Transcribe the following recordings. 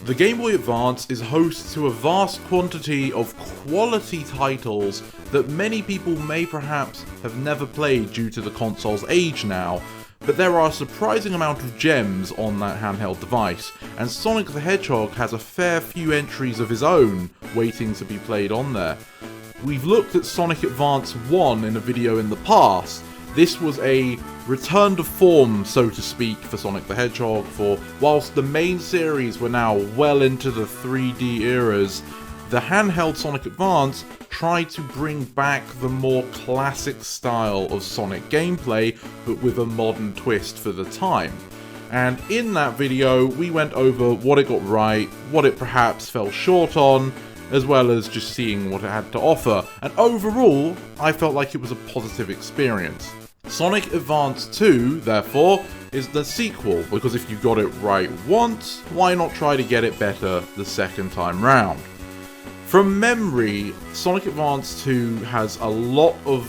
The Game Boy Advance is host to a vast quantity of quality titles that many people may perhaps have never played due to the console's age now, but there are a surprising amount of gems on that handheld device, and Sonic the Hedgehog has a fair few entries of his own waiting to be played on there. We've looked at Sonic Advance 1 in a video in the past. This was a return to form, so to speak, for Sonic the Hedgehog, for whilst the main series were now well into the 3D eras, the handheld Sonic Advance tried to bring back the more classic style of Sonic gameplay, but with a modern twist for the time. And in that video, we went over what it got right, what it perhaps fell short on, as well as just seeing what it had to offer. And overall, I felt like it was a positive experience. Sonic Advance 2, therefore, is the sequel, because if you got it right once, why not try to get it better the second time round? From memory, Sonic Advance 2 has a lot of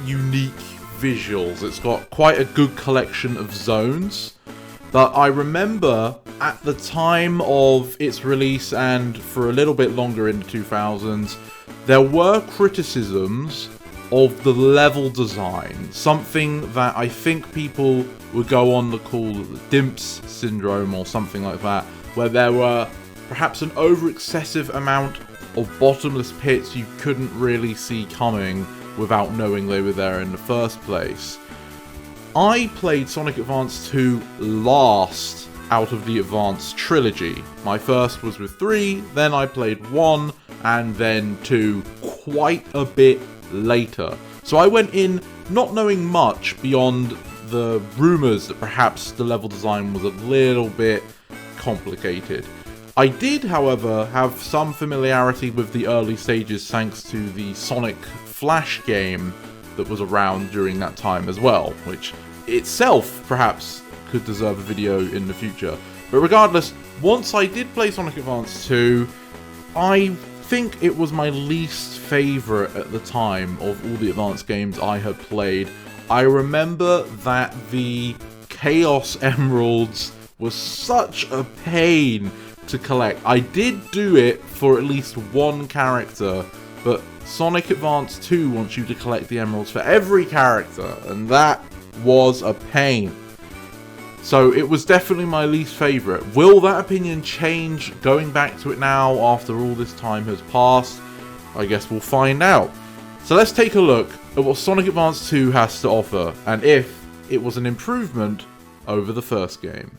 unique visuals. It's got quite a good collection of zones, but I remember at the time of its release and for a little bit longer in the 2000s, there were criticisms of the level design, something that I think people would go on to call the Dimps syndrome or something like that, where there were perhaps an over-excessive amount of bottomless pits you couldn't really see coming without knowing they were there in the first place. I played Sonic Advance 2 last out of the Advance trilogy. My first was with 3, then I played 1, and then 2 quite a bit later. So I went in not knowing much beyond the rumours that perhaps the level design was a little bit complicated. I did, however, have some familiarity with the early stages thanks to the Sonic Flash game that was around during that time as well, which itself perhaps could deserve a video in the future. But regardless, once I did play Sonic Advance 2, I think it was my least favourite at the time of all the Advance games I had played. I remember that the Chaos Emeralds was such a pain to collect. I did do it for at least one character, but Sonic Advance 2 wants you to collect the emeralds for every character, and that was a pain. So it was definitely my least favourite. Will that opinion change going back to it now after all this time has passed? I guess we'll find out. So let's take a look at what Sonic Advance 2 has to offer, and if it was an improvement over the first game.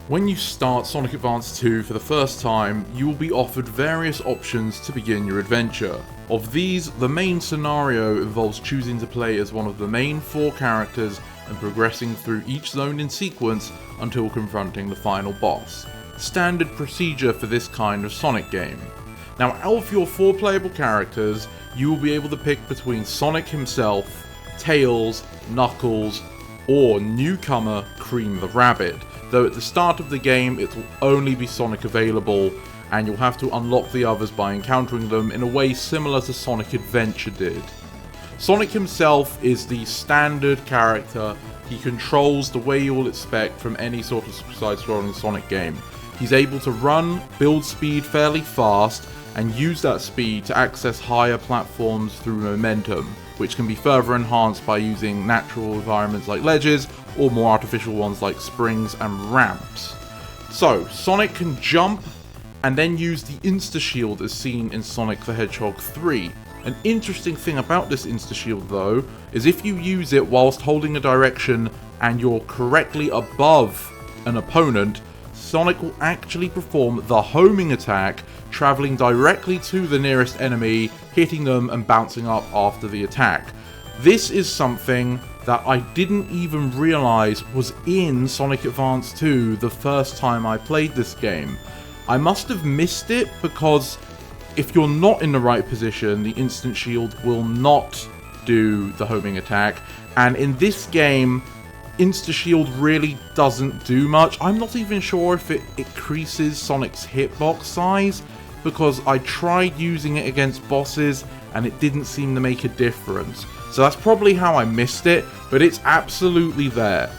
When you start Sonic Advance 2 for the first time, you will be offered various options to begin your adventure. Of these, the main scenario involves choosing to play as one of the main 4 characters and progressing through each zone in sequence until confronting the final boss. Standard procedure for this kind of Sonic game. Now, out of your 4 playable characters, you will be able to pick between Sonic himself, Tails, Knuckles, or newcomer Cream the Rabbit, though at the start of the game it will only be Sonic available, and you'll have to unlock the others by encountering them in a way similar to Sonic Adventure did. Sonic himself is the standard character. He controls the way you will expect from any sort of side-scrolling Sonic game. He's able to run, build speed fairly fast, and use that speed to access higher platforms through momentum, which can be further enhanced by using natural environments like ledges, or more artificial ones like springs and ramps. So, Sonic can jump, and then use the Insta-Shield as seen in Sonic the Hedgehog 3. An interesting thing about this Insta-Shield though, is if you use it whilst holding a direction and you're correctly above an opponent, Sonic will actually perform the homing attack, travelling directly to the nearest enemy, hitting them and bouncing up after the attack. This is something that I didn't even realise was in Sonic Advance 2 the first time I played this game. I must have missed it because if you're not in the right position, the instant shield will not do the homing attack. And in this game, Insta-Shield really doesn't do much. I'm not even sure if it increases Sonic's hitbox size, because I tried using it against bosses and it didn't seem to make a difference. So that's probably how I missed it, but it's absolutely there.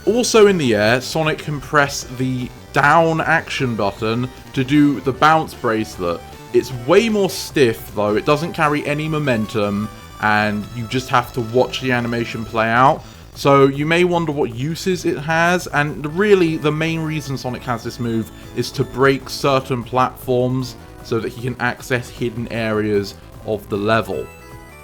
Also in the air, Sonic can press the down action button to do the bounce bracelet. It's way more stiff though, it doesn't carry any momentum, and you just have to watch the animation play out. So you may wonder what uses it has, and really the main reason Sonic has this move is to break certain platforms so that he can access hidden areas of the level.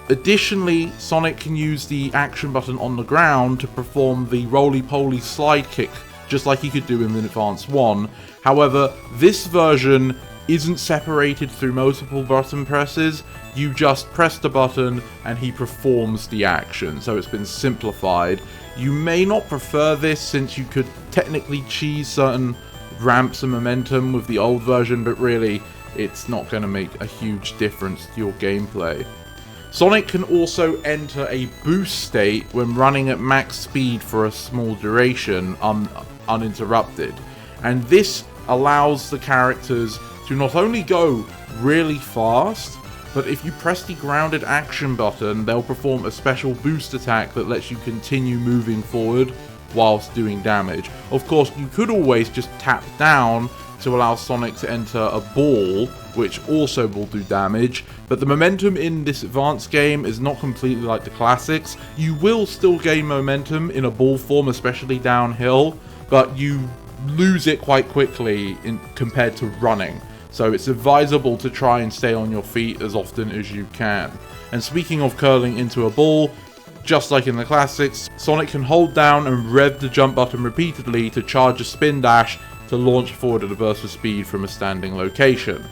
Additionally, Sonic can use the action button on the ground to perform the roly-poly slide kick, just like he could do in Advance 1. However, this version isn't separated through multiple button presses. You just press the button and he performs the action, so it's been simplified. You may not prefer this, since you could technically cheese certain ramps and momentum with the old version, but really it's not going to make a huge difference to your gameplay. Sonic can also enter a boost state when running at max speed for a small duration, uninterrupted, and this allows the characters to not only go really fast, but if you press the grounded action button, they'll perform a special boost attack that lets you continue moving forward whilst doing damage. Of course, you could always just tap down to allow Sonic to enter a ball, which also will do damage, but the momentum in this advanced game is not completely like the classics. You will still gain momentum in a ball form, especially downhill, but you lose it quite quickly compared to running. So it's advisable to try and stay on your feet as often as you can. And speaking of curling into a ball, just like in the classics, Sonic can hold down and rev the jump button repeatedly to charge a spin dash to launch forward at a burst of speed from a standing location.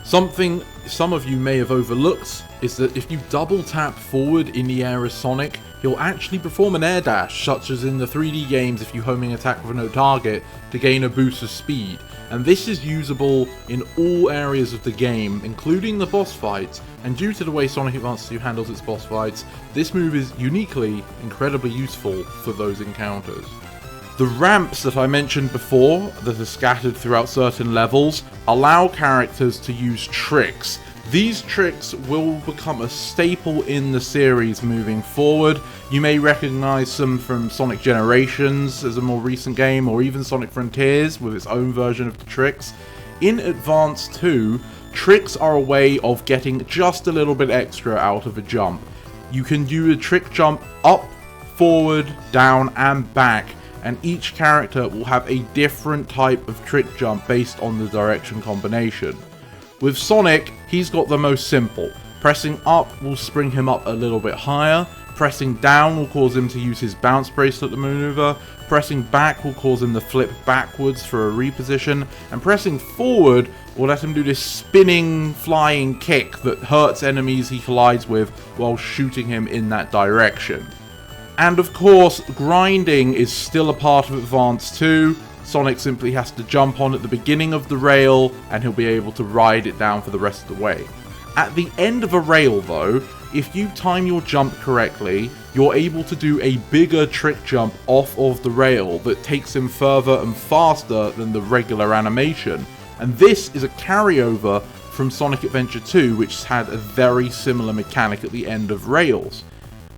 Something some of you may have overlooked is that if you double tap forward in the air as Sonic, he'll actually perform an air dash, such as in the 3D games if you homing attack with no target to gain a boost of speed. And this is usable in all areas of the game, including the boss fights, and due to the way Sonic Advance 2 handles its boss fights, this move is uniquely incredibly useful for those encounters. The ramps that I mentioned before, that are scattered throughout certain levels, allow characters to use tricks. These tricks will become a staple in the series moving forward. You may recognize some from Sonic Generations as a more recent game, or even Sonic Frontiers with its own version of the tricks. In Advance 2, tricks are a way of getting just a little bit extra out of a jump. You can do a trick jump up, forward, down, and back, and each character will have a different type of trick jump based on the direction combination. With Sonic, he's got the most simple. Pressing up will spring him up a little bit higher, pressing down will cause him to use his bounce bracelet to maneuver, pressing back will cause him to flip backwards for a reposition, and pressing forward will let him do this spinning, flying kick that hurts enemies he collides with while shooting him in that direction. And of course, grinding is still a part of Advance 2. Sonic simply has to jump on at the beginning of the rail, and he'll be able to ride it down for the rest of the way. At the end of a rail though, if you time your jump correctly, you're able to do a bigger trick jump off of the rail that takes him further and faster than the regular animation. And this is a carryover from Sonic Adventure 2, which had a very similar mechanic at the end of rails.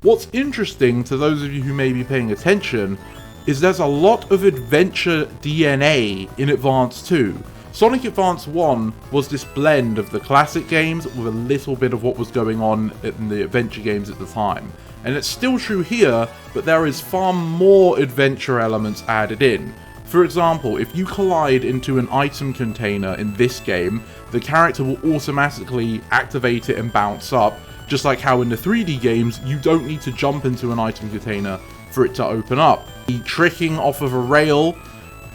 What's interesting to those of you who may be paying attention is there's a lot of adventure DNA in Advance 2. Sonic Advance 1 was this blend of the classic games with a little bit of what was going on in the adventure games at the time. And it's still true here, but there is far more adventure elements added in. For example, if you collide into an item container in this game, the character will automatically activate it and bounce up, just like how in the 3D games, you don't need to jump into an item container for it to open up. The tricking off of a rail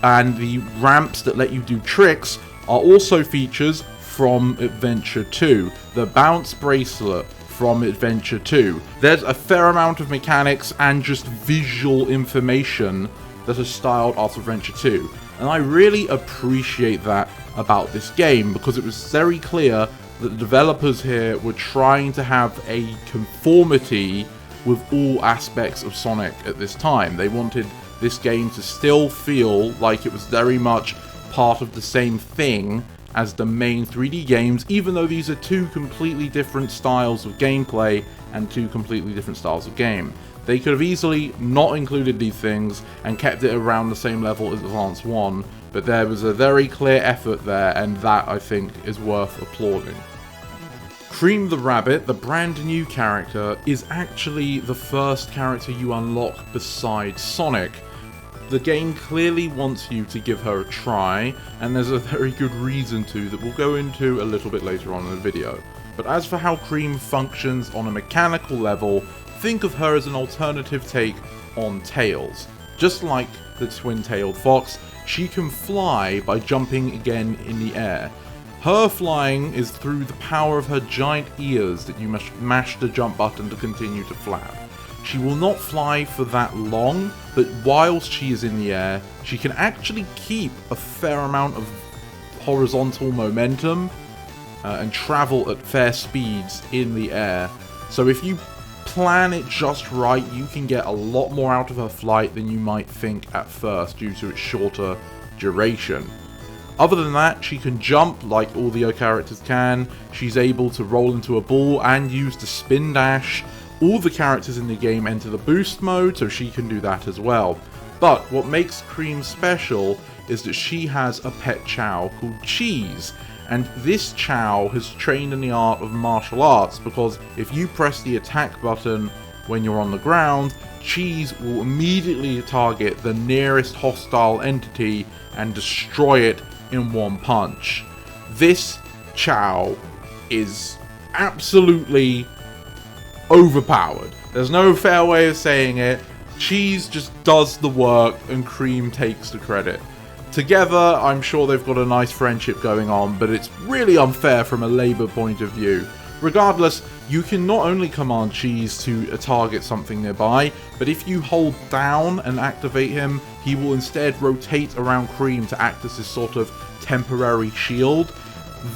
and the ramps that let you do tricks are also features from Adventure 2. The bounce bracelet from Adventure 2. There's a fair amount of mechanics and just visual information that are styled after Adventure 2. And I really appreciate that about this game, because it was very clear that the developers here were trying to have a conformity with all aspects of Sonic at this time. They wanted this game to still feel like it was very much part of the same thing as the main 3D games, even though these are two completely different styles of gameplay and two completely different styles of game. They could have easily not included these things and kept it around the same level as Advance 1, but there was a very clear effort there, and that, I think, is worth applauding. Cream the Rabbit, the brand new character, is actually the first character you unlock besides Sonic. The game clearly wants you to give her a try, and there's a very good reason to that we'll go into a little bit later on in the video. But as for how Cream functions on a mechanical level, think of her as an alternative take on Tails. Just like the twin-tailed fox, she can fly by jumping again in the air. Her flying is through the power of her giant ears that you must mash the jump button to continue to flap. She will not fly for that long, but whilst she is in the air, she can actually keep a fair amount of horizontal momentum and travel at fair speeds in the air. So if you plan it just right, you can get a lot more out of her flight than you might think at first due to its shorter duration. Other than that, she can jump like all the other characters can. She's able to roll into a ball and use the spin dash. All the characters in the game enter the boost mode, so she can do that as well. But what makes Cream special is that she has a pet chow called Cheese. And this chow has trained in the art of martial arts, because if you press the attack button when you're on the ground, Cheese will immediately target the nearest hostile entity and destroy it in one punch. This chow is absolutely overpowered. There's no fair way of saying it. Cheese just does the work and Cream takes the credit. Together, I'm sure they've got a nice friendship going on, but it's really unfair from a labour point of view. Regardless, you can not only command Cheese to target something nearby, but if you hold down and activate him, he will instead rotate around Cream to act as this sort of temporary shield.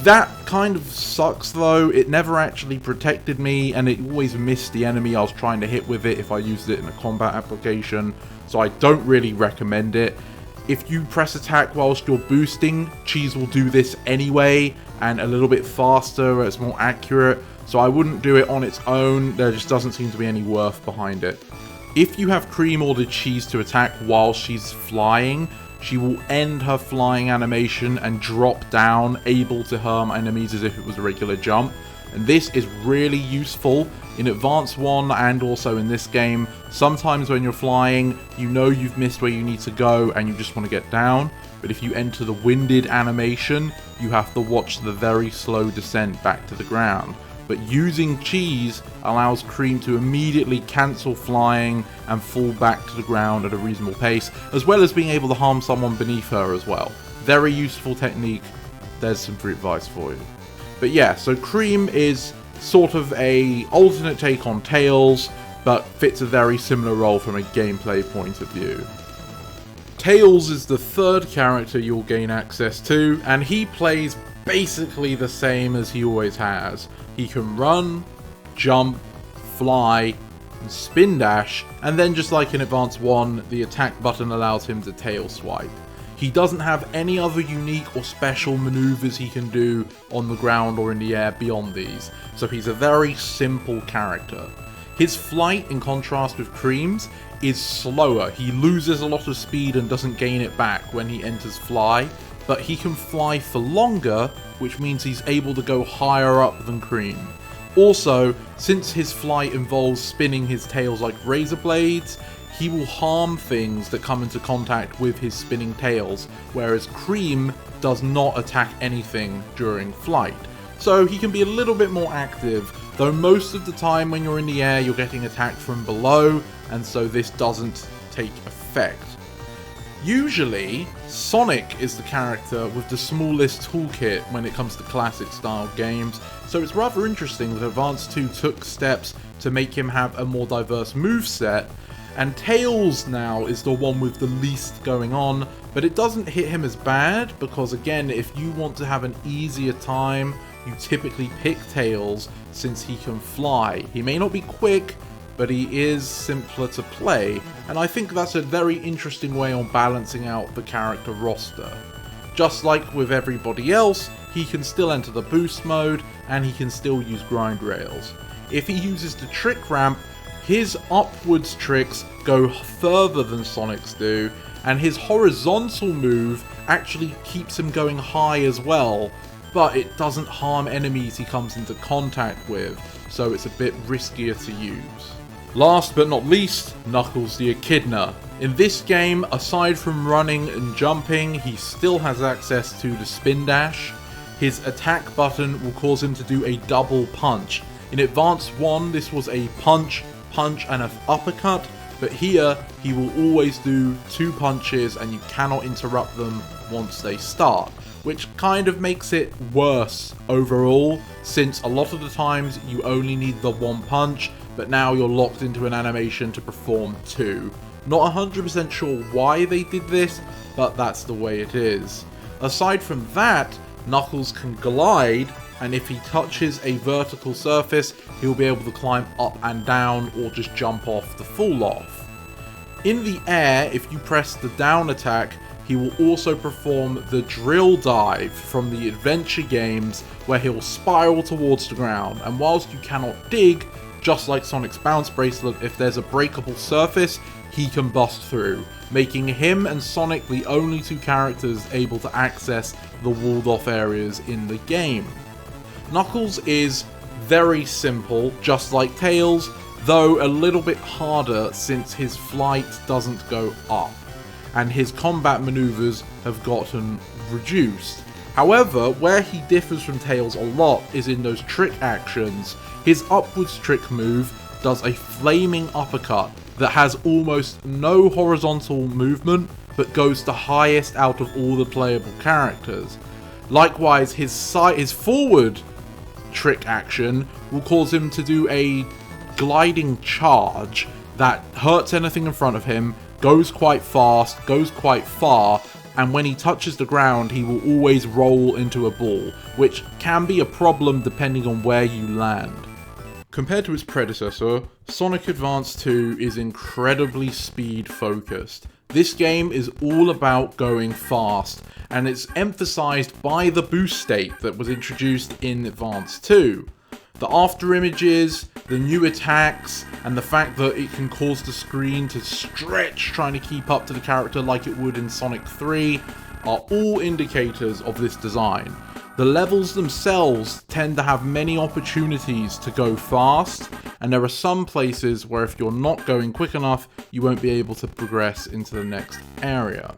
That kind of sucks though. It never actually protected me, and it always missed the enemy I was trying to hit with it if I used it in a combat application, so I don't really recommend it. If you press attack whilst you're boosting, Cheese will do this anyway, and a little bit faster, it's more accurate, so I wouldn't do it on its own. There just doesn't seem to be any worth behind it. If you have Cream order Cheese to attack while she's flying, she will end her flying animation and drop down, able to harm enemies as if it was a regular jump. And this is really useful in Advance 1 and also in this game. Sometimes when you're flying, you know you've missed where you need to go and you just want to get down. But if you enter the winded animation, you have to watch the very slow descent back to the ground. But using Cheese allows Cream to immediately cancel flying and fall back to the ground at a reasonable pace, as well as being able to harm someone beneath her as well. Very useful technique. There's some free advice for you. But yeah, so Cream is sort of a alternate take on Tails, but fits a very similar role from a gameplay point of view. Tails is the third character you'll gain access to, and he plays basically the same as he always has. He can run, jump, fly, and spin dash, and then just like in Advance 1, the attack button allows him to tail swipe. He doesn't have any other unique or special maneuvers he can do on the ground or in the air beyond these, so he's a very simple character. His flight, in contrast with Cream's, is slower. He loses a lot of speed and doesn't gain it back when he enters fly, but he can fly for longer, which means he's able to go higher up than Cream. Also, since his flight involves spinning his tails like razor blades, he will harm things that come into contact with his spinning tails, whereas Cream does not attack anything during flight. So he can be a little bit more active, though most of the time when you're in the air you're getting attacked from below, and so this doesn't take effect. Usually, Sonic is the character with the smallest toolkit when it comes to classic style games, so it's rather interesting that Advance 2 took steps to make him have a more diverse moveset, and Tails now is the one with the least going on, but it doesn't hit him as bad, because again, if you want to have an easier time you typically pick Tails since he can fly. He may not be quick, but he is simpler to play, and I think that's a very interesting way on balancing out the character roster. Just like with everybody else, he can still enter the boost mode, and he can still use grind rails. If he uses the trick ramp, his upwards tricks go further than Sonic's do, and his horizontal move actually keeps him going high as well, but it doesn't harm enemies he comes into contact with, so it's a bit riskier to use. Last but not least, Knuckles the Echidna. In this game, aside from running and jumping, he still has access to the spin dash. His attack button will cause him to do a double punch. In Advance 1, this was a punch, and an uppercut, but here he will always do 2 punches and you cannot interrupt them once they start, which kind of makes it worse overall, since a lot of the times you only need the 1 punch, but now you're locked into an animation to perform 2. Not 100% sure why they did this, but that's the way it is. Aside from that, Knuckles can glide, and if he touches a vertical surface, he'll be able to climb up and down or just jump off the fall off. In the air, if you press the down attack, he will also perform the drill dive from the adventure games, where he'll spiral towards the ground, and whilst you cannot dig, just like Sonic's bounce bracelet, if there's a breakable surface, he can bust through, making him and Sonic the only 2 characters able to access the walled off areas in the game. Knuckles is very simple, just like Tails, though a little bit harder since his flight doesn't go up, and his combat maneuvers have gotten reduced. However, where he differs from Tails a lot is in those trick actions. His upwards trick move does a flaming uppercut that has almost no horizontal movement, but goes the highest out of all the playable characters. Likewise, his forward trick action will cause him to do a gliding charge that hurts anything in front of him, goes quite fast, goes quite far, and when he touches the ground, he will always roll into a ball, which can be a problem depending on where you land. Compared to its predecessor, Sonic Advance 2 is incredibly speed focused. This game is all about going fast, and it's emphasized by the boost state that was introduced in Advance 2. The after images, the new attacks, and the fact that it can cause the screen to stretch trying to keep up to the character like it would in Sonic 3 are all indicators of this design. The levels themselves tend to have many opportunities to go fast, and there are some places where if you're not going quick enough, you won't be able to progress into the next area.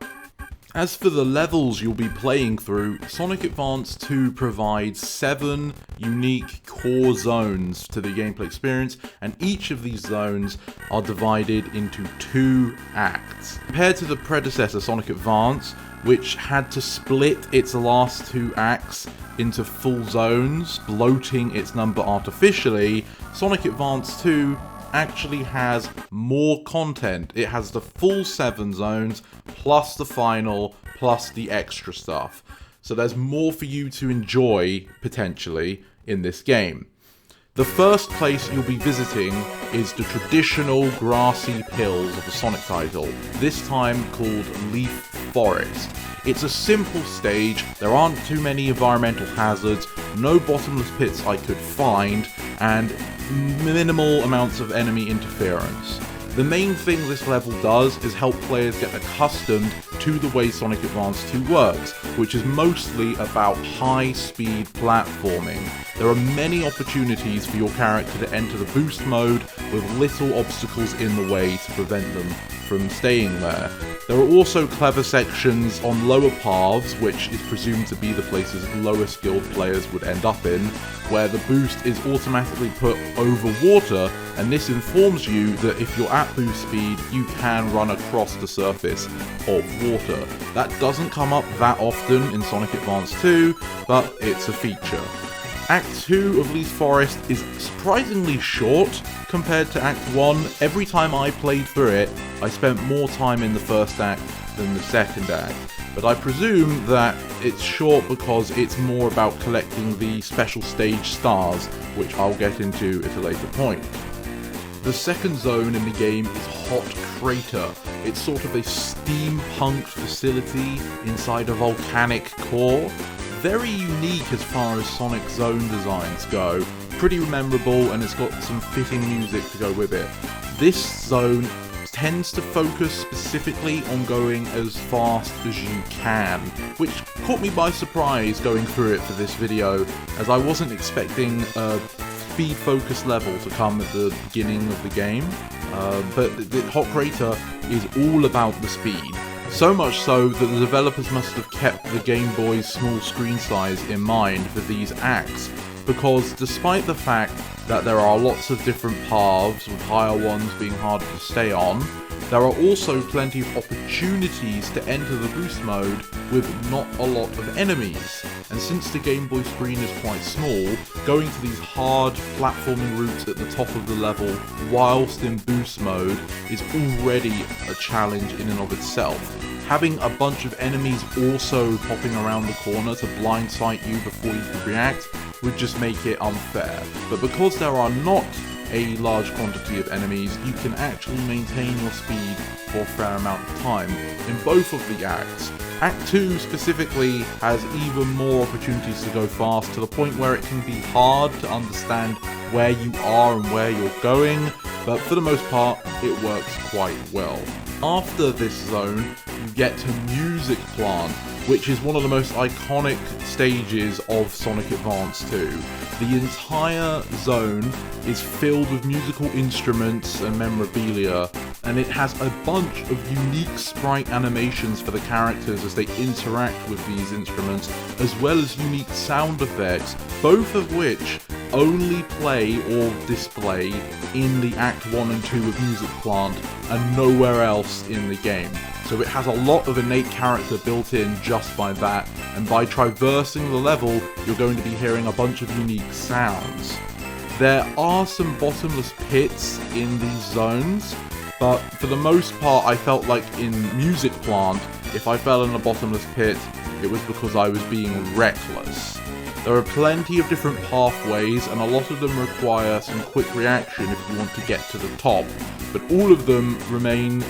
As for the levels you'll be playing through, Sonic Advance 2 provides 7 unique core zones to the gameplay experience, and each of these zones are divided into 2 acts. Compared to the predecessor Sonic Advance, which had to split its last 2 acts into full zones, bloating its number artificially, Sonic Advance 2 actually has more content. It has the full 7 zones, plus the final, plus the extra stuff. So there's more for you to enjoy, potentially, in this game. The first place you'll be visiting is the traditional grassy hills of the Sonic title, this time called Leaf Forest. It's a simple stage, there aren't too many environmental hazards, no bottomless pits I could find, and minimal amounts of enemy interference. The main thing this level does is help players get accustomed to the way Sonic Advance 2 works, which is mostly about high-speed platforming. There are many opportunities for your character to enter the boost mode with little obstacles in the way to prevent them from staying there. There are also clever sections on lower paths, which is presumed to be the places lower skilled players would end up in, where the boost is automatically put over water, and this informs you that if you're at boost speed, you can run across the surface of water. That doesn't come up that often in Sonic Advance 2, but it's a feature. Act 2 of Leaf Forest is surprisingly short compared to Act 1. Every time I played through it, I spent more time in the first act than the second act. but I presume that it's short because it's more about collecting the special stage stars, which I'll get into at a later point. The second zone in the game is Hot Crater. It's sort of a steampunk facility inside a volcanic core. Very unique as far as Sonic zone designs go. Pretty memorable, and it's got some fitting music to go with it. This zone tends to focus specifically on going as fast as you can, which caught me by surprise going through it for this video, as I wasn't expecting a speed-focused level to come at the beginning of the game, but the Hot Crater is all about the speed. So much so that the developers must have kept the Game Boy's small screen size in mind for these acts, because despite the fact that there are lots of different paths, with higher ones being harder to stay on, there are also plenty of opportunities to enter the boost mode with not a lot of enemies. And since the Game Boy screen is quite small, going to these hard platforming routes at the top of the level whilst in boost mode is already a challenge in and of itself. Having a bunch of enemies also popping around the corner to blindside you before you can react would just make it unfair. But because there are not a large quantity of enemies, you can actually maintain your speed for a fair amount of time in both of the acts. Act 2 specifically has even more opportunities to go fast, to the point where it can be hard to understand where you are and where you're going, but for the most part it works quite well. After this zone, you get to Music Plant, which is one of the most iconic stages of Sonic Advance 2. The entire zone is filled with musical instruments and memorabilia, and it has a bunch of unique sprite animations for the characters as they interact with these instruments, as well as unique sound effects, both of which only play or display in the Act 1 and 2 of Music Plant and nowhere else in the game. So it has a lot of innate character built in just by that, and by traversing the level, you're going to be hearing a bunch of unique sounds. There are some bottomless pits in these zones, but for the most part I felt like in Music Plant, if I fell in a bottomless pit, it was because I was being reckless. There are plenty of different pathways, and a lot of them require some quick reaction if you want to get to the top, but all of them remain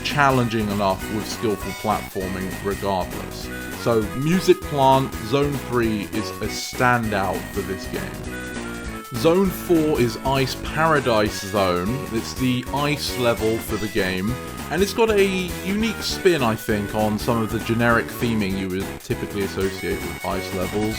challenging enough with skillful platforming regardless. So Music Plant Zone 3 is a standout for this game. Zone 4 is Ice Paradise Zone. It's the ice level for the game, and it's got a unique spin, I think, on some of the generic theming you would typically associate with ice levels.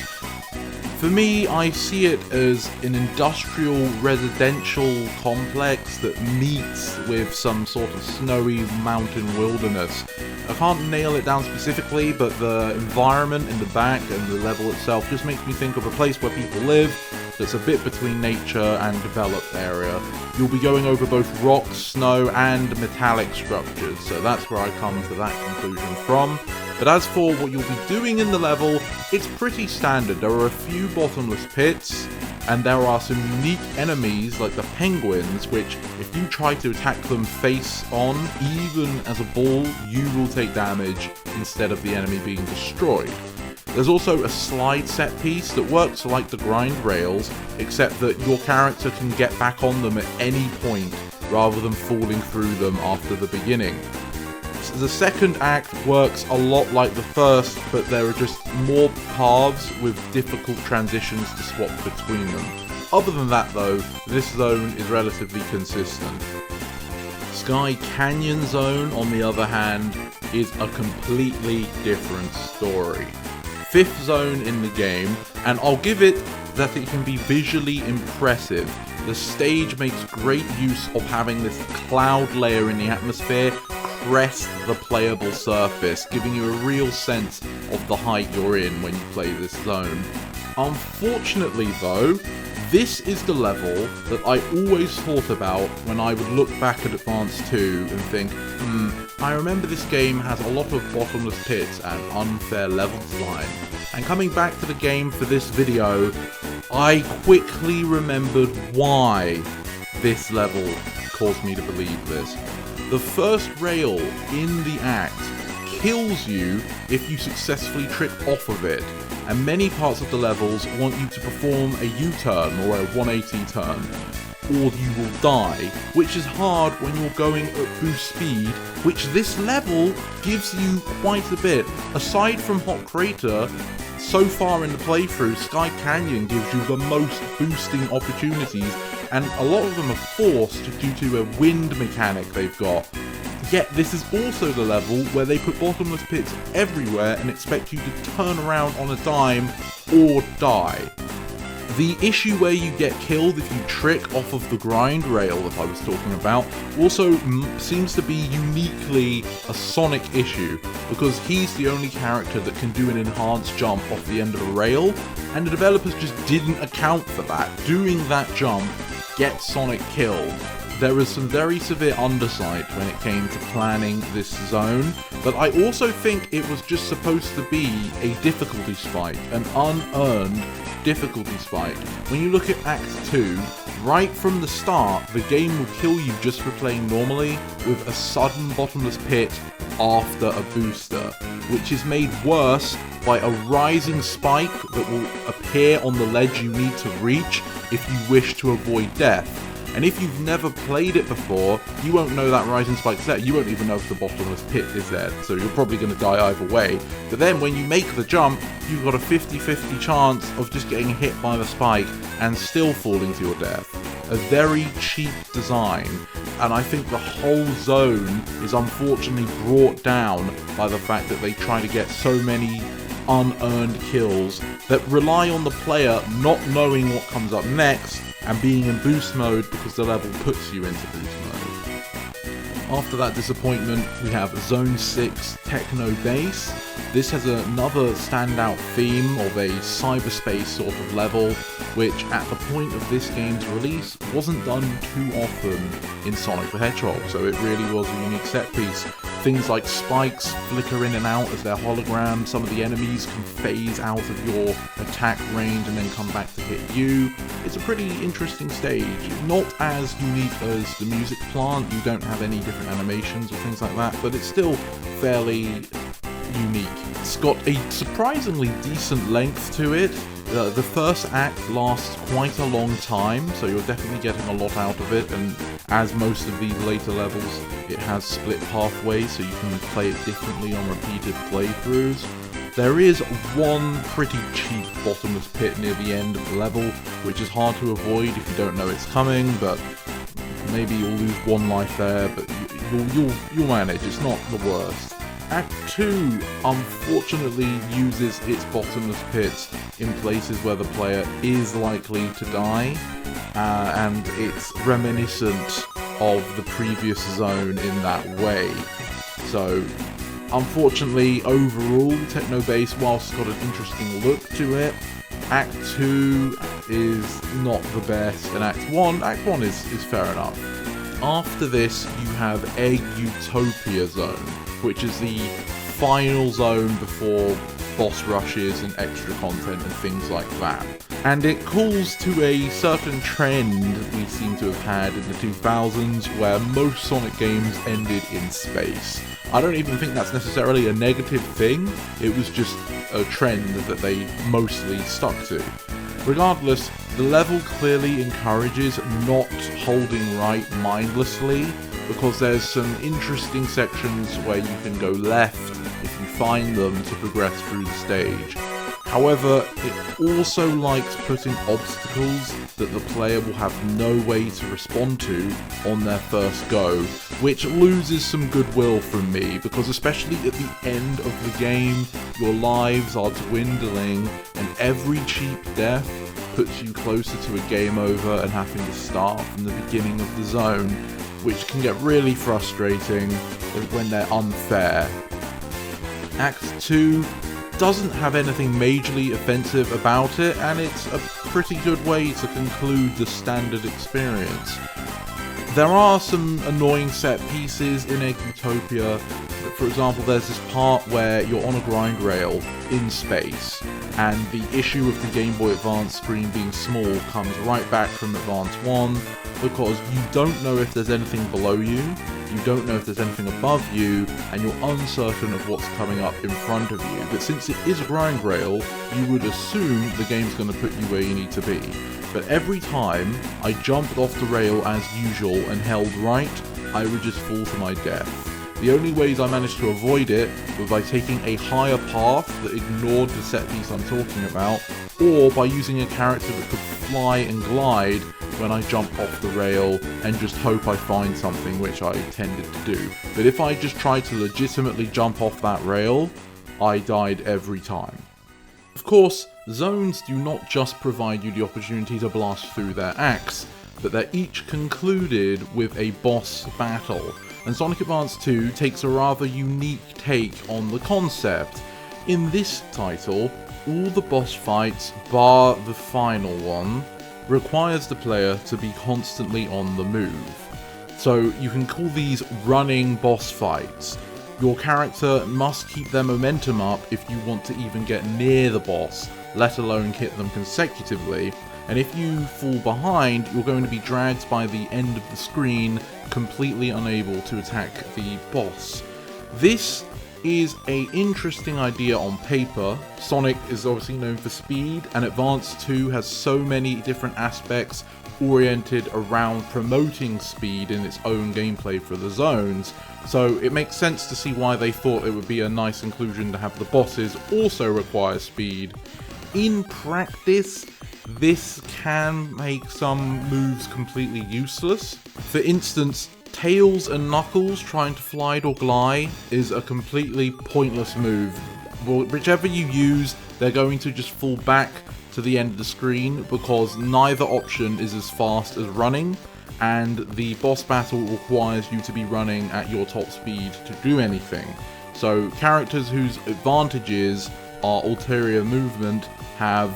For me, I see it as an industrial residential complex that meets with some sort of snowy mountain wilderness. I can't nail it down specifically, but the environment in the back and the level itself just makes me think of a place where people live that's a bit between nature and developed area. You'll be going over both rocks, snow, and metallic structures, so that's where I come to that conclusion from. But as for what you'll be doing in the level, it's pretty standard. There are a few bottomless pits, and there are some unique enemies like the penguins, which if you try to attack them face on, even as a ball, you will take damage instead of the enemy being destroyed. There's also a slide set piece that works like the grind rails, except that your character can get back on them at any point rather than falling through them after the beginning. The second act works a lot like the first, but there are just more paths with difficult transitions to swap between them. Other than that though, this zone is relatively consistent. Sky Canyon Zone, on the other hand, is a completely different story. Fifth zone in the game, and I'll give it that it can be visually impressive. The stage makes great use of having this cloud layer in the atmosphere crest the playable surface, giving you a real sense of the height you're in when you play this zone. Unfortunately though, this is the level that I always thought about when I would look back at Advance 2 and think, I remember this game has a lot of bottomless pits and unfair level design. And coming back to the game for this video, I quickly remembered why this level caused me to believe this. The first rail in the act kills you if you successfully trick off of it, and many parts of the levels want you to perform a U-turn or a 180 turn, or you will die, which is hard when you're going at boost speed, which this level gives you quite a bit. Aside from Hot Crater, so far in the playthrough, Sky Canyon gives you the most boosting opportunities, and a lot of them are forced due to a wind mechanic they've got. Yet this is also the level where they put bottomless pits everywhere and expect you to turn around on a dime or die. The issue where you get killed if you trick off of the grind rail that I was talking about also seems to be uniquely a Sonic issue, because he's the only character that can do an enhanced jump off the end of a rail, and the developers just didn't account for that. Doing that jump gets Sonic killed. There was some very severe undersight when it came to planning this zone, but I also think it was just supposed to be a difficulty spike, an unearned difficulty spike. When you look at Act 2, right from the start, the game will kill you just for playing normally with a sudden bottomless pit after a booster, which is made worse by a rising spike that will appear on the ledge you need to reach if you wish to avoid death. And if you've never played it before, you won't know that rising spike's there. You won't even know if the bottomless pit is there, so you're probably going to die either way. But then when you make the jump, you've got a 50-50 chance of just getting hit by the spike and still falling to your death. A very cheap design, and I think the whole zone is unfortunately brought down by the fact that they try to get so many unearned kills that rely on the player not knowing what comes up next and being in boost mode because the level puts you into boost mode. After that disappointment, we have Zone 6 Techno Bass. This has another standout theme of a cyberspace sort of level, which at the point of this game's release wasn't done too often in Sonic the Hedgehog, so it really was a unique set piece. Things like spikes flicker in and out as they're holograms, some of the enemies can phase out of your attack range and then come back to hit you. It's a pretty interesting stage, not as unique as the music plant, you don't have any different animations or things like that, but it's still fairly unique. It's got a surprisingly decent length to it. The first act lasts quite a long time, so you're definitely getting a lot out of it, and as most of these later levels, it has split pathways, so you can play it differently on repeated playthroughs. There is one pretty cheap bottomless pit near the end of the level, which is hard to avoid if you don't know it's coming, but maybe you'll lose one life there, but you'll manage, it's not the worst. Act 2 unfortunately uses its bottomless pits in places where the player is likely to die, and it's reminiscent of the previous zone in that way. So, unfortunately, overall, Techno Bass, whilst got an interesting look to it, Act 2 is not the best, and Act 1 is fair enough. After this, you have Egg Utopia Zone, which is the final zone before boss rushes and extra content and things like that. And it calls to a certain trend we seem to have had in the 2000s where most Sonic games ended in space. I don't even think that's necessarily a negative thing, it was just a trend that they mostly stuck to. Regardless, the level clearly encourages not holding right mindlessly, because there's some interesting sections where you can go left if you find them to progress through the stage. However, it also likes putting obstacles that the player will have no way to respond to on their first go, which loses some goodwill from me, because especially at the end of the game, your lives are dwindling, and every cheap death puts you closer to a game over and having to start from the beginning of the zone, which can get really frustrating when they're unfair. Act 2 doesn't have anything majorly offensive about it, and it's a pretty good way to conclude the standard experience. There are some annoying set pieces in Egg Utopia. For example, there's this part where you're on a grind rail in space, and the issue of the Game Boy Advance screen being small comes right back from Advance 1, because you don't know if there's anything below you, you don't know if there's anything above you, and you're uncertain of what's coming up in front of you. But since it is a grind rail, you would assume the game's going to put you where you need to be. But every time I jumped off the rail as usual and held right, I would just fall to my death. The only ways I managed to avoid it were by taking a higher path that ignored the set piece I'm talking about, or by using a character that could fly and glide when I jump off the rail and just hope I find something, which I tended to do. But if I just tried to legitimately jump off that rail, I died every time. Of course, zones do not just provide you the opportunity to blast through their acts, but they're each concluded with a boss battle. And Sonic Advance 2 takes a rather unique take on the concept. In this title, all the boss fights, bar the final one, requires the player to be constantly on the move. So you can call these running boss fights. Your character must keep their momentum up if you want to even get near the boss, let alone hit them consecutively. And if you fall behind, you're going to be dragged by the end of the screen, completely unable to attack the boss. This is an interesting idea on paper. Sonic is obviously known for speed, and Advance 2 has so many different aspects oriented around promoting speed in its own gameplay for the zones, so it makes sense to see why they thought it would be a nice inclusion to have the bosses also require speed. In practice, this can make some moves completely useless. For instance, Tails and Knuckles trying to fly or glide is a completely pointless move. Whichever you use, they're going to just fall back to the end of the screen because neither option is as fast as running, and the boss battle requires you to be running at your top speed to do anything. So characters whose advantages are ulterior movement have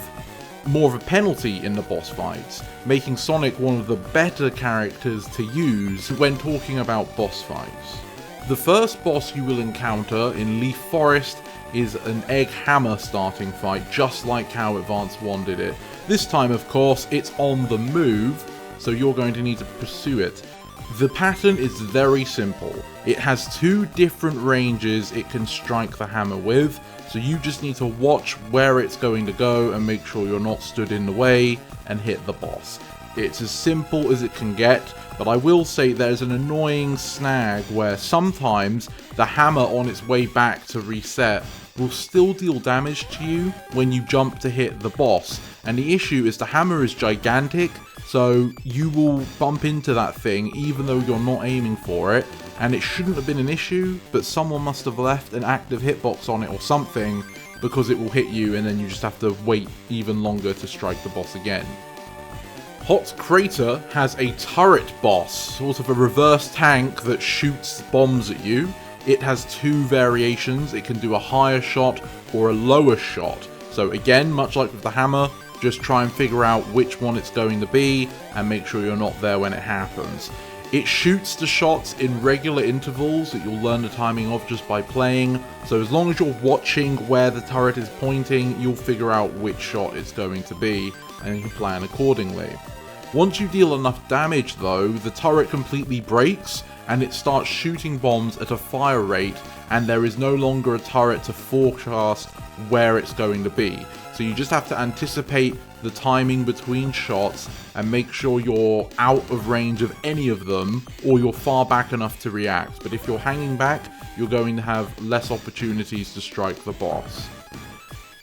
more of a penalty in the boss fights, making Sonic one of the better characters to use when talking about boss fights. The first boss you will encounter in Leaf Forest is an egg hammer starting fight, just like how Advance 1 did it. This time, of course, it's on the move, so you're going to need to pursue it. The pattern is very simple. It has two different ranges it can strike the hammer with, so you just need to watch where it's going to go and make sure you're not stood in the way and hit the boss. It's as simple as it can get, but I will say there's an annoying snag where sometimes the hammer on its way back to reset will still deal damage to you when you jump to hit the boss, and the issue is the hammer is gigantic, so you will bump into that thing even though you're not aiming for it, and it shouldn't have been an issue, but someone must have left an active hitbox on it or something, because it will hit you and then you just have to wait even longer to strike the boss again. Hot Crater has a turret boss, sort of a reverse tank that shoots bombs at you. It has two variations. It can do a higher shot or a lower shot. So again, much like with the hammer, just try and figure out which one it's going to be and make sure you're not there when it happens. It shoots the shots in regular intervals that you'll learn the timing of just by playing, so as long as you're watching where the turret is pointing, you'll figure out which shot it's going to be, and you can plan accordingly. Once you deal enough damage though, the turret completely breaks, and it starts shooting bombs at a fire rate, and there is no longer a turret to forecast where it's going to be. So you just have to anticipate the timing between shots and make sure you're out of range of any of them, or you're far back enough to react. But if you're hanging back, you're going to have less opportunities to strike the boss.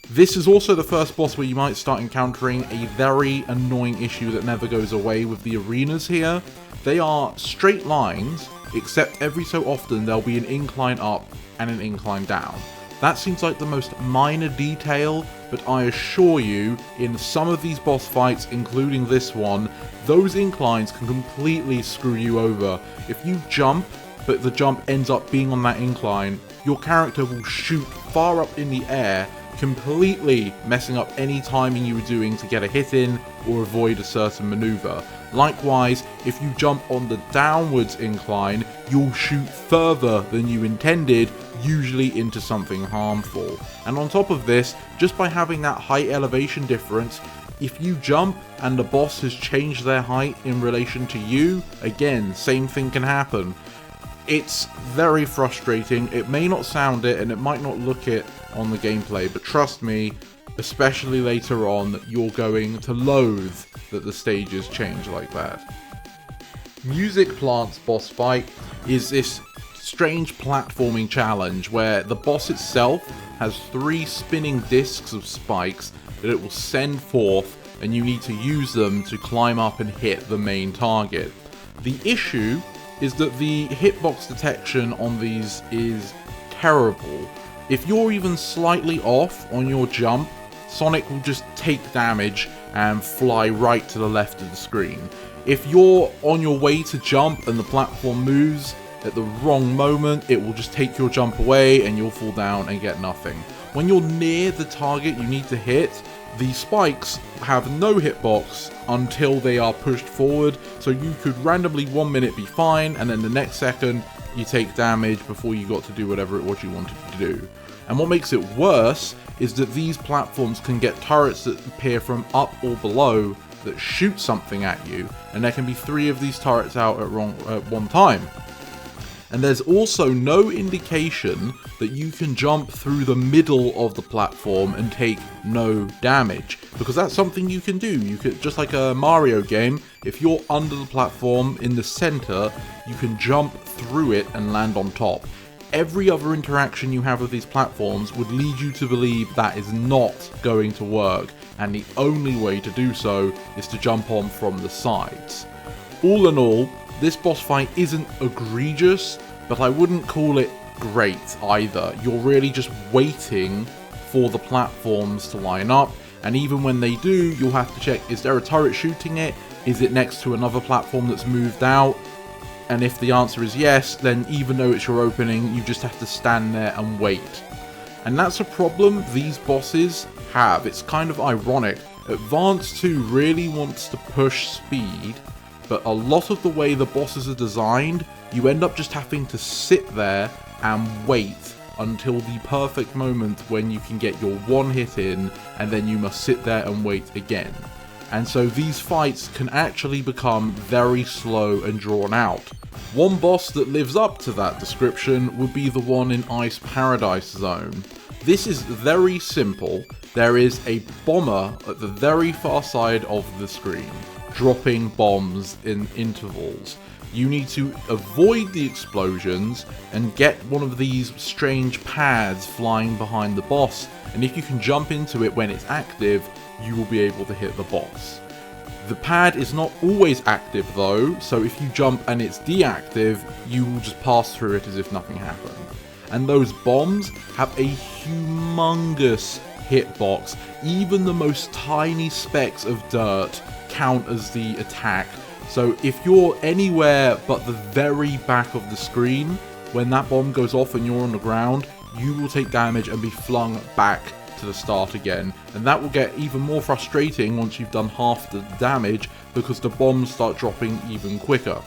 This is also the first boss where you might start encountering a very annoying issue that never goes away with the arenas here. They are straight lines, except every so often there'll be an incline up and an incline down. That seems like the most minor detail, but I assure you, in some of these boss fights, including this one, those inclines can completely screw you over. If you jump, but the jump ends up being on that incline, your character will shoot far up in the air, completely messing up any timing you were doing to get a hit in or avoid a certain maneuver. Likewise, if you jump on the downwards incline, you'll shoot further than you intended, usually into something harmful. And on top of this, just by having that height elevation difference, if you jump and the boss has changed their height in relation to you, again, same thing can happen. It's very frustrating. It may not sound it, and it might not look it on the gameplay, but trust me, especially later on, you're going to loathe that the stages change like that. Music Plant's boss fight is this strange platforming challenge where the boss itself has 3 spinning discs of spikes that it will send forth, and you need to use them to climb up and hit the main target. The issue is that the hitbox detection on these is terrible. If you're even slightly off on your jump, Sonic will just take damage and fly right to the left of the screen. If you're on your way to jump and the platform moves at the wrong moment, it will just take your jump away and you'll fall down and get nothing. When you're near the target you need to hit, the spikes have no hitbox until they are pushed forward, so you could randomly 1 minute be fine, and then the next second you take damage before you got to do whatever it was you wanted to do. And what makes it worse is that these platforms can get turrets that appear from up or below that shoot something at you, and there can be 3 of these turrets out at one time. And there's also no indication that you can jump through the middle of the platform and take no damage, because that's something you can do. You could, just like a Mario game, if you're under the platform in the center, you can jump through it and land on top. Every other interaction you have with these platforms would lead you to believe that is not going to work, and the only way to do so is to jump on from the sides. All in all, this boss fight isn't egregious, but I wouldn't call it great either. You're really just waiting for the platforms to line up, and even when they do, you'll have to check, is there a turret shooting it? Is it next to another platform that's moved out? And if the answer is yes, then even though it's your opening, you just have to stand there and wait. And that's a problem these bosses have. It's kind of ironic. Advance 2 really wants to push speed, but a lot of the way the bosses are designed, you end up just having to sit there and wait until the perfect moment when you can get your one hit in, and then you must sit there and wait again. And so these fights can actually become very slow and drawn out. One boss that lives up to that description would be the one in Ice Paradise Zone. This is very simple. There is a bomber at the very far side of the screen, dropping bombs in intervals. You need to avoid the explosions and get one of these strange pads flying behind the boss, and if you can jump into it when it's active, you will be able to hit the boss. The pad is not always active though, so if you jump and it's deactive, you will just pass through it as if nothing happened. And those bombs have a humongous hitbox. Even the most tiny specks of dirt count as the attack. So if you're anywhere but the very back of the screen, when that bomb goes off and you're on the ground, you will take damage and be flung back to the start again. And that will get even more frustrating once you've done half the damage, because the bombs start dropping even quicker.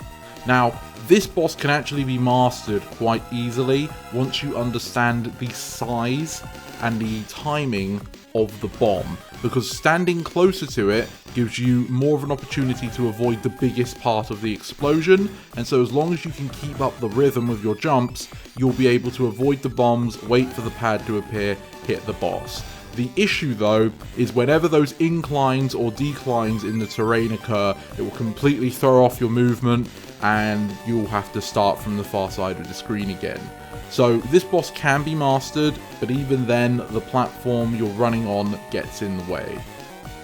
Now, this boss can actually be mastered quite easily once you understand the size and the timing of the bomb, because standing closer to it gives you more of an opportunity to avoid the biggest part of the explosion, and so as long as you can keep up the rhythm with your jumps, you'll be able to avoid the bombs, wait for the pad to appear, hit the boss. The issue though is whenever those inclines or declines in the terrain occur, it will completely throw off your movement and you'll have to start from the far side of the screen again. So this boss can be mastered, but even then the platform you're running on gets in the way.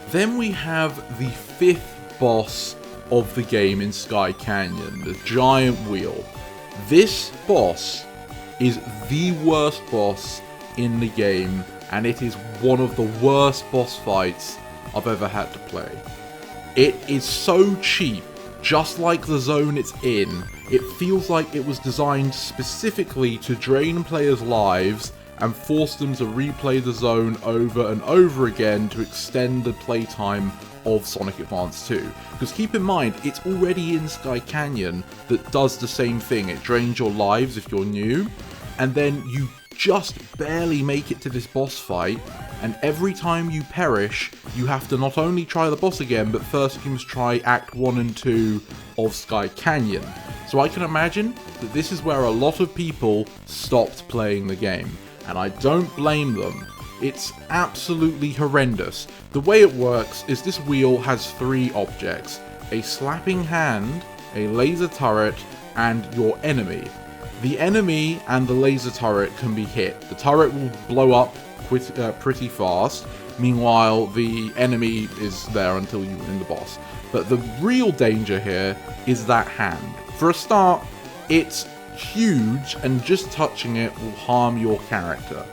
Then we have the 5th boss of the game in Sky Canyon, the giant wheel. This boss is the worst boss in the game, and it is one of the worst boss fights I've ever had to play. It is so cheap, just like the zone it's in. It feels like it was designed specifically to drain players' lives and force them to replay the zone over and over again to extend the playtime of Sonic Advance 2. Because keep in mind, it's already in Sky Canyon that does the same thing. It drains your lives if you're new, and then you just barely make it to this boss fight, and every time you perish, you have to not only try the boss again, but first you must try Act 1 and 2 of Sky Canyon. So I can imagine that this is where a lot of people stopped playing the game, and I don't blame them. It's absolutely horrendous. The way it works is this wheel has 3 objects: a slapping hand, a laser turret, and your enemy. The enemy and the laser turret can be hit. The turret will blow up pretty fast. Meanwhile, the enemy is there until you win the boss. But the real danger here is that hand. For a start, it's huge, and just touching it will harm your character.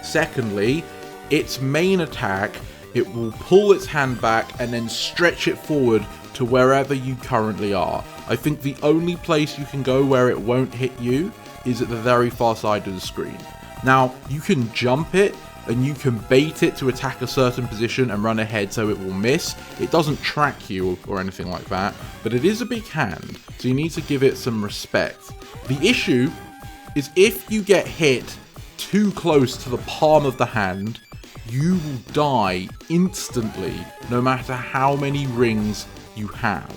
Secondly, its main attack, it will pull its hand back and then stretch it forward to wherever you currently are. I think the only place you can go where it won't hit you is at the very far side of the screen. Now, you can jump it, and you can bait it to attack a certain position and run ahead so it will miss. It doesn't track you or anything like that, but it is a big hand, so you need to give it some respect. The issue is if you get hit too close to the palm of the hand, you will die instantly, no matter how many rings you have.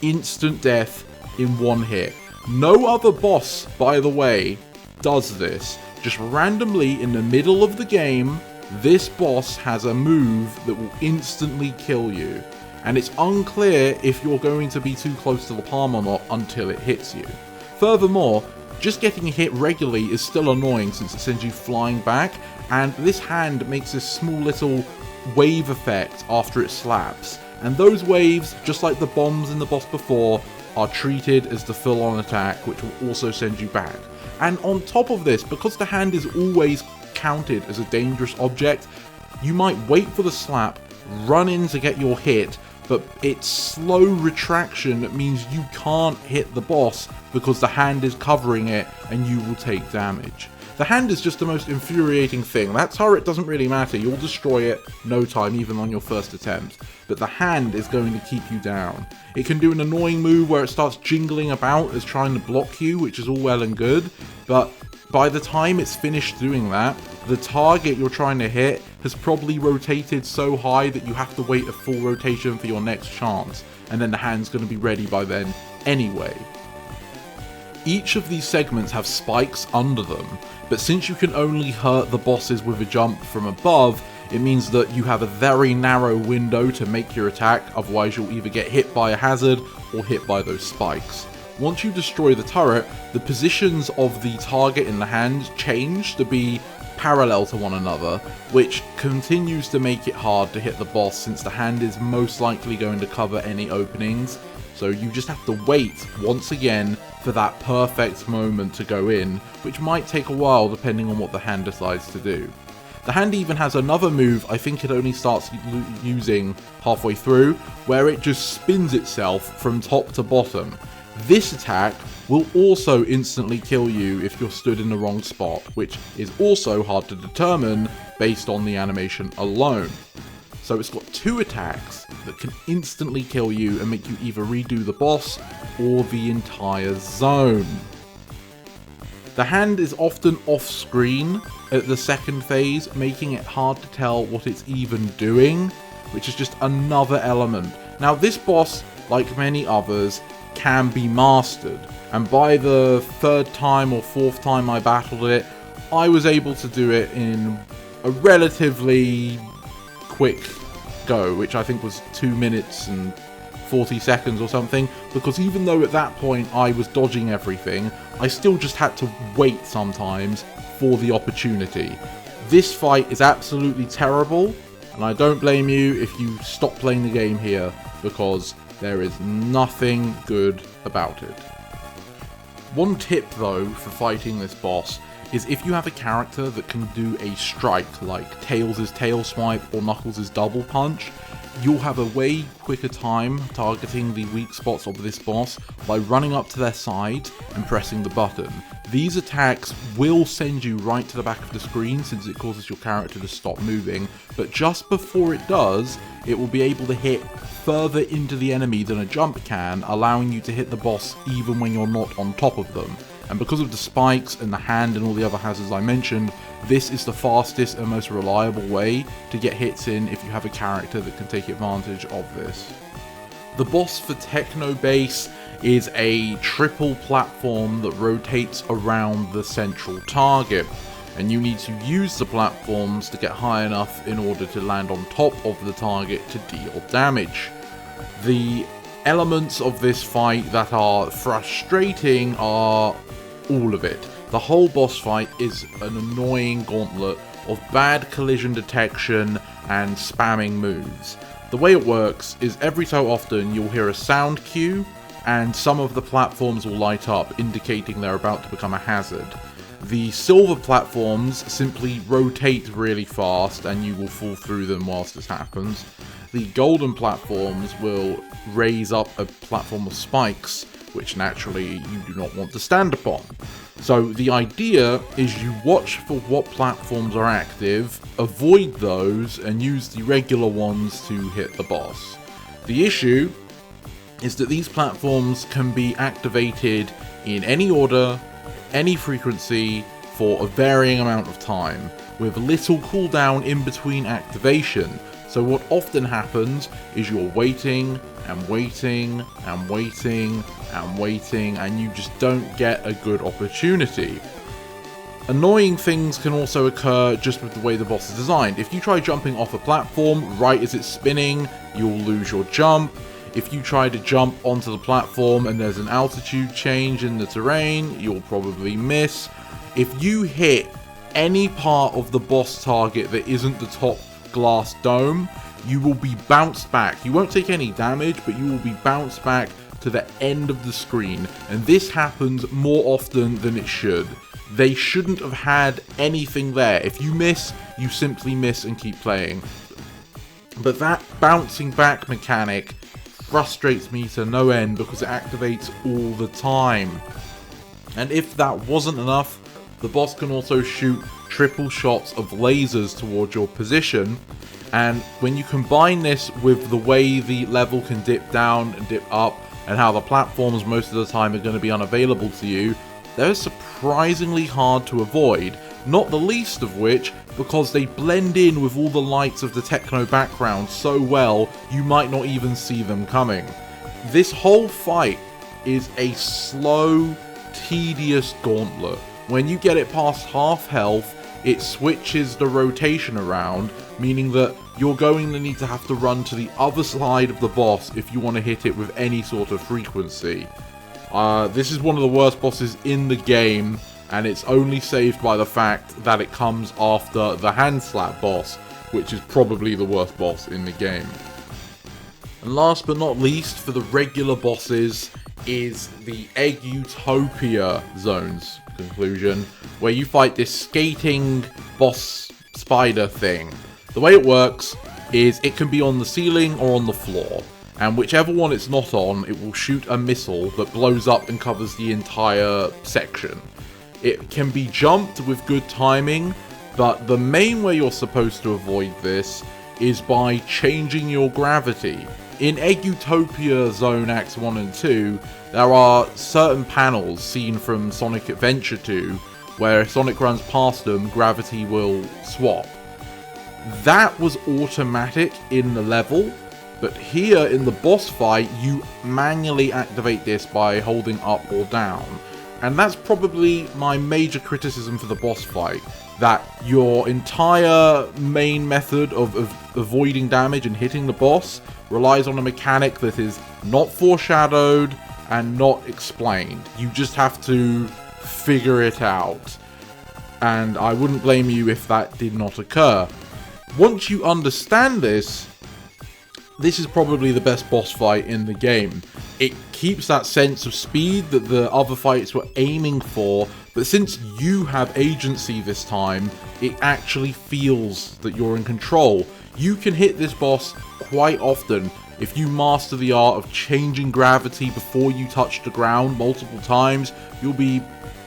Instant death in one hit. No other boss, by the way, does this. Just randomly in the middle of the game, this boss has a move that will instantly kill you. And it's unclear if you're going to be too close to the palm or not until it hits you. Furthermore, just getting hit regularly is still annoying since it sends you flying back, and this hand makes this small little wave effect after it slaps. And those waves, just like the bombs in the boss before, are treated as the full-on attack, which will also send you back. And on top of this, because the hand is always counted as a dangerous object, you might wait for the slap, run in to get your hit, but its slow retraction means you can't hit the boss because the hand is covering it and you will take damage. The hand is just the most infuriating thing. That turret doesn't really matter, you'll destroy it no time even on your first attempt, but the hand is going to keep you down. It can do an annoying move where it starts jingling about as trying to block you, which is all well and good, but by the time it's finished doing that, the target you're trying to hit has probably rotated so high that you have to wait a full rotation for your next chance, and then the hand's going to be ready by then anyway. Each of these segments have spikes under them, but since you can only hurt the bosses with a jump from above, it means that you have a very narrow window to make your attack, otherwise you'll either get hit by a hazard or hit by those spikes. Once you destroy the turret, the positions of the target in the hand change to be parallel to one another, which continues to make it hard to hit the boss since the hand is most likely going to cover any openings. So you just have to wait once again for that perfect moment to go in, which might take a while depending on what the hand decides to do. The hand even has another move I think it only starts using halfway through, where it just spins itself from top to bottom. This attack will also instantly kill you if you're stood in the wrong spot, which is also hard to determine based on the animation alone. So it's got 2 attacks that can instantly kill you and make you either redo the boss or the entire zone. The hand is often off screen at the second phase, making it hard to tell what it's even doing, which is just another element. Now this boss, like many others, can be mastered, and by the 3rd time or 4th time I battled it, I was able to do it in a relatively quick go, which I think was 2 minutes and 40 seconds or something, because even though at that point I was dodging everything, I still just had to wait sometimes for the opportunity. This fight is absolutely terrible, and I don't blame you if you stop playing the game here, because there is nothing good about it. One tip though for fighting this boss is if you have a character that can do a strike like Tails' tail swipe or Knuckles' double punch, you'll have a way quicker time targeting the weak spots of this boss by running up to their side and pressing the button. These attacks will send you right to the back of the screen since it causes your character to stop moving, but just before it does, it will be able to hit further into the enemy than a jump can, allowing you to hit the boss even when you're not on top of them. And because of the spikes and the hand and all the other hazards I mentioned, this is the fastest and most reliable way to get hits in if you have a character that can take advantage of this. The boss for Techno Base is a triple platform that rotates around the central target, and you need to use the platforms to get high enough in order to land on top of the target to deal damage. The elements of this fight that are frustrating are all of it. The whole boss fight is an annoying gauntlet of bad collision detection and spamming moves. The way it works is every so often you'll hear a sound cue, and some of the platforms will light up, indicating they're about to become a hazard. The silver platforms simply rotate really fast and you will fall through them whilst this happens. The golden platforms will raise up a platform of spikes, which naturally you do not want to stand upon. So the idea is you watch for what platforms are active, avoid those, and use the regular ones to hit the boss. The issue is that these platforms can be activated in any order, any frequency, for a varying amount of time, with little cooldown in between activation. So what often happens is you're waiting and waiting and waiting and waiting, and you just don't get a good opportunity. Annoying things can also occur just with the way the boss is designed. If you try jumping off a platform right as it's spinning, you'll lose your jump. If you try to jump onto the platform and there's an altitude change in the terrain, you'll probably miss. If you hit any part of the boss target that isn't the top glass dome, you will be bounced back. You won't take any damage, but you will be bounced back to the end of the screen. And this happens more often than it should. They shouldn't have had anything there. If you miss, you simply miss and keep playing. But that bouncing back mechanic frustrates me to no end because it activates all the time. And if that wasn't enough, the boss can also shoot triple shots of lasers towards your position, and when you combine this with the way the level can dip down and dip up, and how the platforms most of the time are going to be unavailable to you, they're surprisingly hard to avoid, not the least of which because they blend in with all the lights of the techno background so well you might not even see them coming. This whole fight is a slow, tedious gauntlet. When you get it past half health, it switches the rotation around, meaning that you're going to need to have to run to the other side of the boss if you want to hit it with any sort of frequency. This is one of the worst bosses in the game, and it's only saved by the fact that it comes after the hand slap boss, which is probably the worst boss in the game. And last but not least, for the regular bosses, is the Egg Utopia zones conclusion, where you fight this skating boss spider thing. The way it works is it can be on the ceiling or on the floor, and whichever one it's not on, it will shoot a missile that blows up and covers the entire section. It can be jumped with good timing, but the main way you're supposed to avoid this is by changing your gravity. In Egg Utopia Zone Acts 1 and 2, there are certain panels seen from Sonic Adventure 2, where if Sonic runs past them, gravity will swap. That was automatic in the level, but here in the boss fight, you manually activate this by holding up or down. And that's probably my major criticism for the boss fight, that your entire main method of avoiding damage and hitting the boss relies on a mechanic that is not foreshadowed and not explained. You just have to figure it out. And I wouldn't blame you if that did not occur. Once you understand this, this is probably the best boss fight in the game. It keeps that sense of speed that the other fights were aiming for, but since you have agency this time, it actually feels that you're in control. You can hit this boss quite often if you master the art of changing gravity before you touch the ground multiple times. You'll be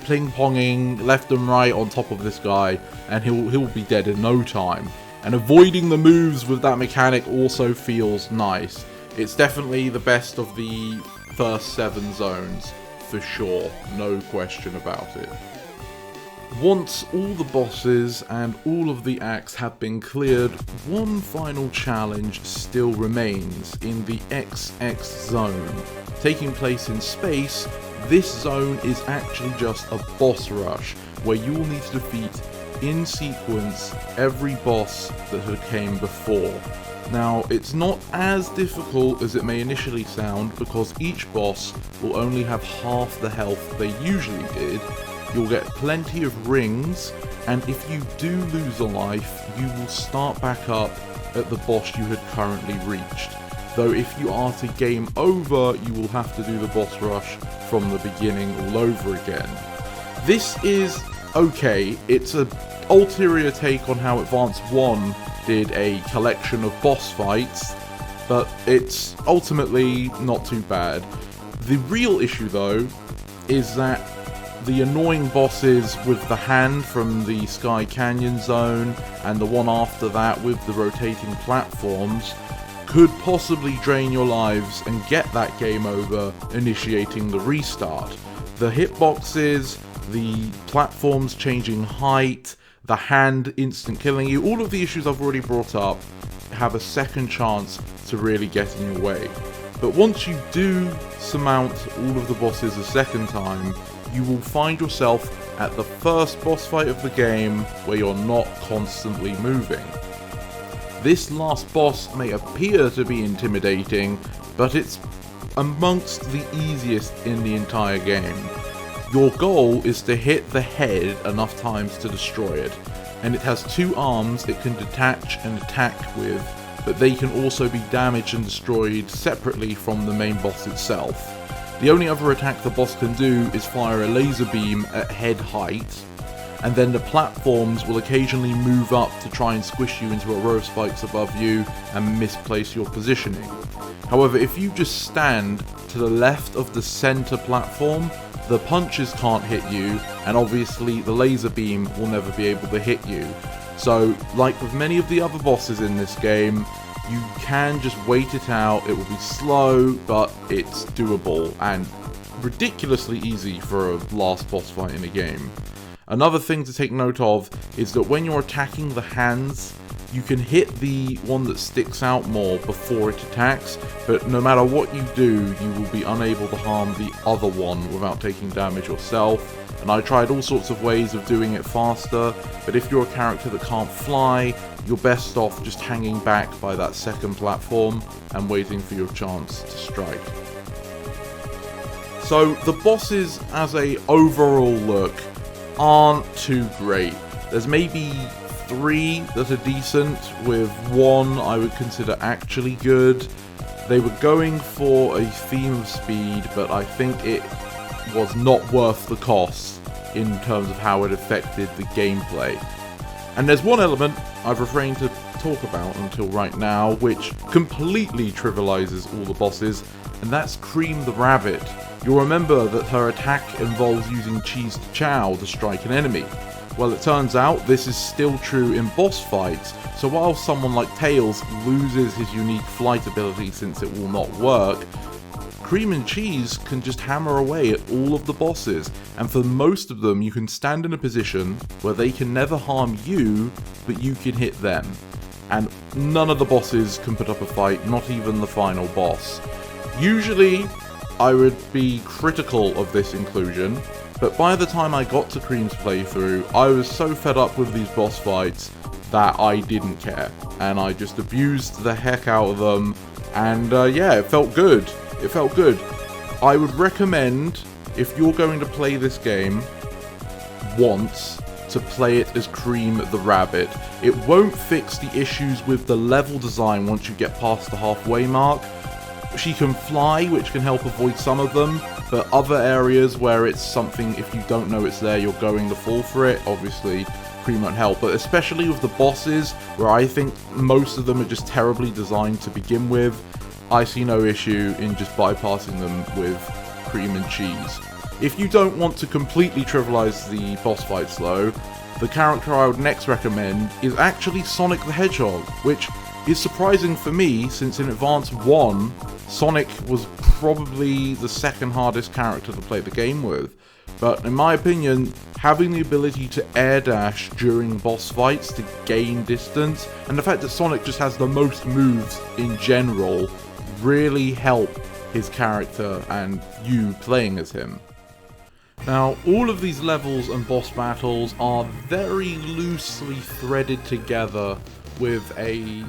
ping-ponging left and right on top of this guy, and he'll be dead in no time. And avoiding the moves with that mechanic also feels nice. It's definitely the best of the first 7 zones, for sure, no question about it. Once all the bosses and all of the acts have been cleared, one final challenge still remains in the XX zone. Taking place in space, this zone is actually just a boss rush, where you will need to defeat in sequence every boss that had came before. Now, it's not as difficult as it may initially sound, because each boss will only have half the health they usually did. You'll get plenty of rings, and if you do lose a life, you will start back up at the boss you had currently reached. Though if you are to game over, you will have to do the boss rush from the beginning all over again. This is okay. It's an ulterior take on how Advance 1 did a collection of boss fights, but it's ultimately not too bad. The real issue though is that the annoying bosses with the hand from the Sky Canyon zone and the one after that with the rotating platforms could possibly drain your lives and get that game over, initiating the restart. The hitboxes, the platforms changing height, the hand instant killing you, all of the issues I've already brought up have a second chance to really get in your way. But once you do surmount all of the bosses a second time, you will find yourself at the first boss fight of the game where you're not constantly moving. This last boss may appear to be intimidating, but it's amongst the easiest in the entire game. Your goal is to hit the head enough times to destroy it, and it has two arms it can detach and attack with, but they can also be damaged and destroyed separately from the main boss itself. The only other attack the boss can do is fire a laser beam at head height, and then the platforms will occasionally move up to try and squish you into a row of spikes above you and misplace your positioning. However, if you just stand to the left of the center platform, the punches can't hit you, and obviously the laser beam will never be able to hit you. So, like with many of the other bosses in this game, you can just wait it out. It will be slow, but it's doable and ridiculously easy for a last boss fight in a game. Another thing to take note of is that when you're attacking the hands, you can hit the one that sticks out more before it attacks, but no matter what you do, you will be unable to harm the other one without taking damage yourself. And I tried all sorts of ways of doing it faster, but if you're a character that can't fly, you're best off just hanging back by that second platform and waiting for your chance to strike. So the bosses as a overall look aren't too great. There's maybe 3 that are decent, with 1 I would consider actually good. They were going for a theme of speed, but I think it was not worth the cost in terms of how it affected the gameplay. And there's one element I've refrained to talk about until right now, which completely trivializes all the bosses, and that's Cream the Rabbit. You'll remember that her attack involves using cheese to chow to strike an enemy. Well, it turns out this is still true in boss fights, so while someone like Tails loses his unique flight ability since it will not work, Cream and Cheese can just hammer away at all of the bosses, and for most of them you can stand in a position where they can never harm you, but you can hit them. And none of the bosses can put up a fight, not even the final boss. Usually, I would be critical of this inclusion, but by the time I got to Cream's playthrough, I was so fed up with these boss fights that I didn't care, and I just abused the heck out of them, and yeah, it felt good. It felt good. I would recommend, if you're going to play this game once, to play it as Cream the Rabbit. It won't fix the issues with the level design once you get past the halfway mark. She can fly, which can help avoid some of them, but other areas where it's something, if you don't know it's there, you're going to fall for it, obviously Cream won't help. But especially with the bosses, where I think most of them are just terribly designed to begin with, I see no issue in just bypassing them with Cream and Cheese. If you don't want to completely trivialize the boss fights though, the character I would next recommend is actually Sonic the Hedgehog, which is surprising for me since in Advance 1, Sonic was probably the second hardest character to play the game with. But in my opinion, having the ability to air dash during boss fights to gain distance, and the fact that Sonic just has the most moves in general, really help his character and you playing as him. Now, all of these levels and boss battles are very loosely threaded together with a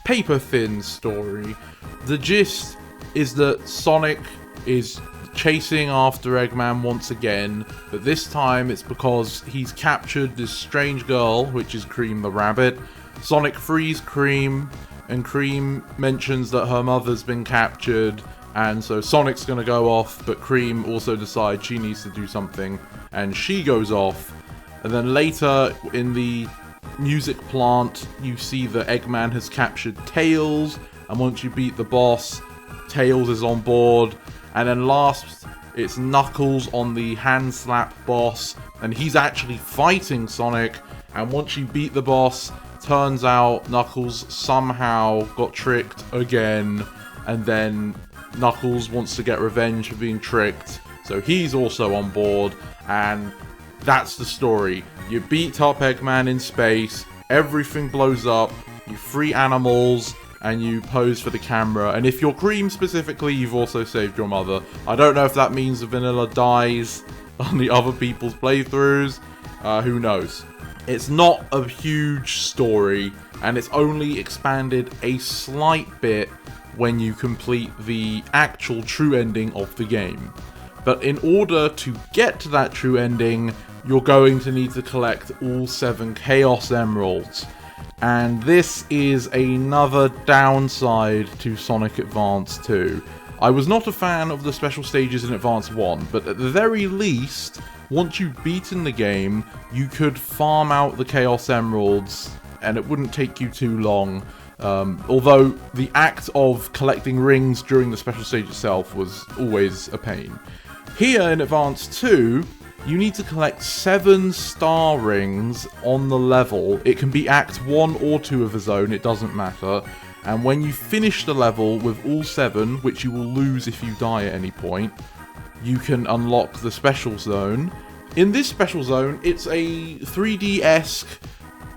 paper-thin story. The gist is that Sonic is chasing after Eggman once again, but this time it's because he's captured this strange girl, which is Cream the Rabbit. Sonic frees Cream, and Cream mentions that her mother's been captured, and so Sonic's gonna go off, but Cream also decides she needs to do something, and she goes off. And then later in the music plant, you see that Eggman has captured Tails, and once you beat the boss, Tails is on board. And then last, it's Knuckles on the hand slap boss, and he's actually fighting Sonic. And once you beat the boss, turns out Knuckles somehow got tricked again, and then Knuckles wants to get revenge for being tricked, so he's also on board, and that's the story. You beat up Eggman in space, everything blows up, you free animals, and you pose for the camera, and if you're Cream specifically, you've also saved your mother. I don't know if that means the vanilla dies on the other people's playthroughs, who knows. It's not a huge story, and it's only expanded a slight bit when you complete the actual true ending of the game. But in order to get to that true ending, you're going to need to collect all 7 Chaos Emeralds. And this is another downside to Sonic Advance 2. I was not a fan of the special stages in Advance 1, but at the very least, once you've beaten the game, you could farm out the Chaos Emeralds, and it wouldn't take you too long. Although the act of collecting rings during the special stage itself was always a pain. Here in Advance 2, you need to collect 7 star rings on the level. It can be Act 1 or 2 of a zone, it doesn't matter. And when you finish the level with all 7, which you will lose if you die at any point, you can unlock the special zone. In this special zone, it's a 3D-esque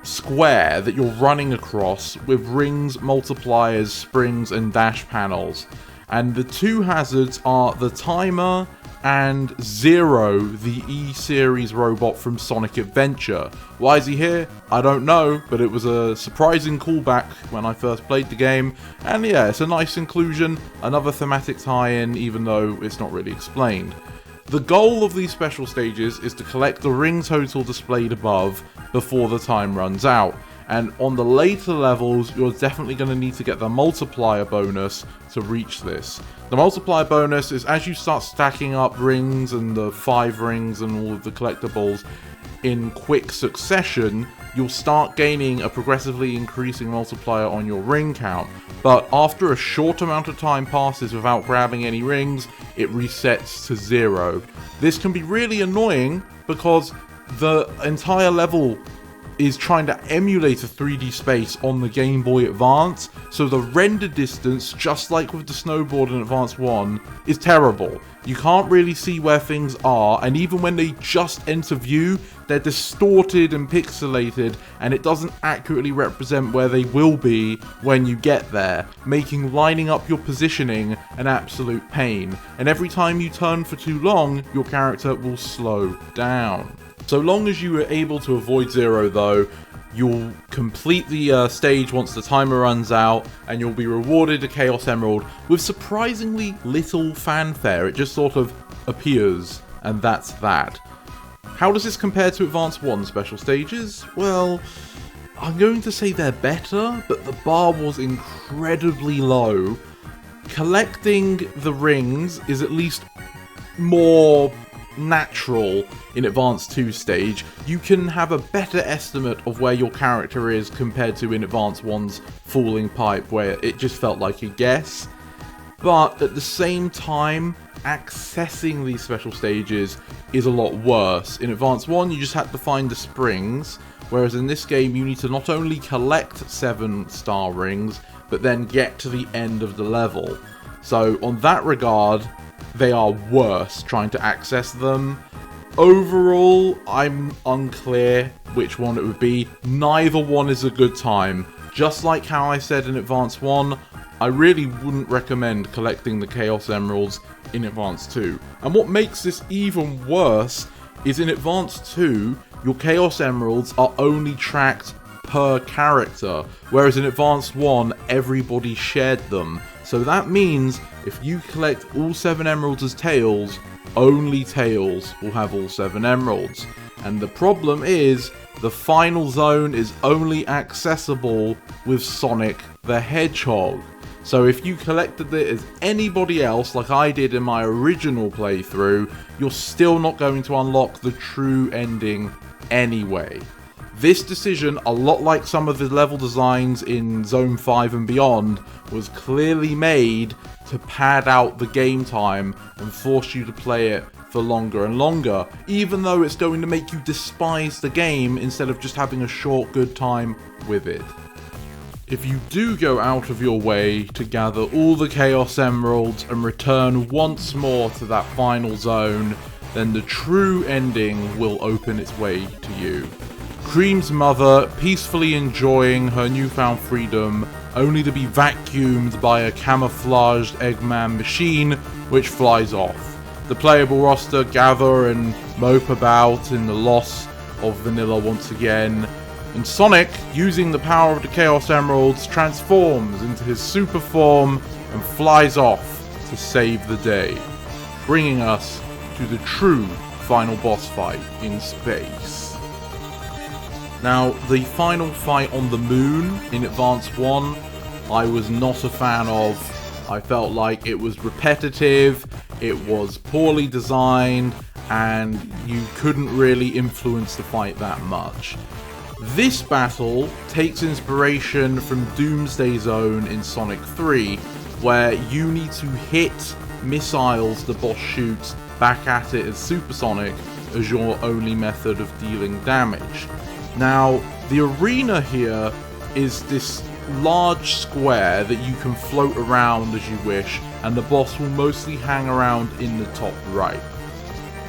square that you're running across with rings, multipliers, springs, and dash panels. And the 2 hazards are the timer and Zero, the E-Series robot from Sonic Adventure. Why is he here? I don't know, but it was a surprising callback when I first played the game. And yeah, it's a nice inclusion, another thematic tie-in, even though it's not really explained. The goal of these special stages is to collect the ring total displayed above before the time runs out. And on the later levels, you're definitely going to need to get the multiplier bonus to reach this. The multiplier bonus is as you start stacking up rings and the 5 rings and all of the collectibles in quick succession, you'll start gaining a progressively increasing multiplier on your ring count. But after a short amount of time passes without grabbing any rings, it resets to 0. This can be really annoying because the entire level is trying to emulate a 3D space on the Game Boy Advance, so the render distance, just like with the snowboard in Advance 1, is terrible. You can't really see where things are, and even when they just enter view, they're distorted and pixelated, and it doesn't accurately represent where they will be when you get there, making lining up your positioning an absolute pain. And every time you turn for too long, your character will slow down. So long as you are able to avoid 0 though, you'll complete the stage once the timer runs out, and you'll be rewarded a Chaos Emerald with surprisingly little fanfare. It just sort of appears, and that's that. How does this compare to Advance 1 special stages? Well, I'm going to say they're better, but the bar was incredibly low. Collecting the rings is at least more natural in Advance 2 stage. You can have a better estimate of where your character is compared to in Advance 1's Falling Pipe, where it just felt like a guess. But at the same time, accessing these special stages is a lot worse. In Advance 1, you just had to find the springs, whereas in this game you need to not only collect 7 star rings, but then get to the end of the level. So on that regard, they are worse trying to access them. Overall, I'm unclear which one it would be. Neither one is a good time. Just like how I said in Advance 1, I really wouldn't recommend collecting the Chaos Emeralds in Advance 2. And what makes this even worse is in Advance 2, your Chaos Emeralds are only tracked per character, whereas in Advance 1, everybody shared them. So that means if you collect all 7 emeralds as Tails, only Tails will have all 7 emeralds. And the problem is, the final zone is only accessible with Sonic the Hedgehog. So if you collected it as anybody else, like I did in my original playthrough, you're still not going to unlock the true ending anyway. This decision, a lot like some of the level designs in Zone 5 and beyond, was clearly made to pad out the game time and force you to play it for longer and longer, even though it's going to make you despise the game instead of just having a short good time with it. If you do go out of your way to gather all the Chaos Emeralds and return once more to that final zone, then the true ending will open its way to you. Cream's mother peacefully enjoying her newfound freedom, only to be vacuumed by a camouflaged Eggman machine which flies off. The playable roster gather and mope about in the loss of Vanilla once again, and Sonic, using the power of the Chaos Emeralds, transforms into his super form and flies off to save the day, bringing us to the true final boss fight in space. Now, the final fight on the moon in Advance 1, I was not a fan of. I felt like it was repetitive, it was poorly designed, and you couldn't really influence the fight that much. This battle takes inspiration from Doomsday Zone in Sonic 3, where you need to hit missiles the boss shoots back at it as Supersonic as your only method of dealing damage. Now, the arena here is this large square that you can float around as you wish, and the boss will mostly hang around in the top right.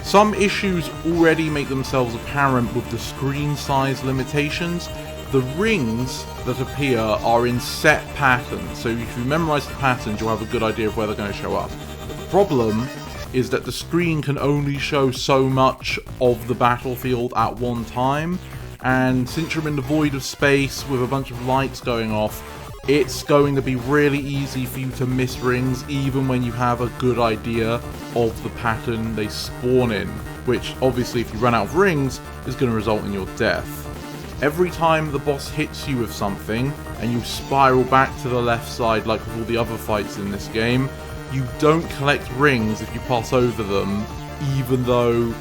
Some issues already make themselves apparent with the screen size limitations. The rings that appear are in set patterns, so if you memorize the patterns, you'll have a good idea of where they're going to show up. But the problem is that the screen can only show so much of the battlefield at one time, and since you're in the void of space with a bunch of lights going off, it's going to be really easy for you to miss rings even when you have a good idea of the pattern they spawn in, which obviously if you run out of rings is going to result in your death. Every time the boss hits you with something and you spiral back to the left side like with all the other fights in this game, you don't collect rings if you pass over them, even though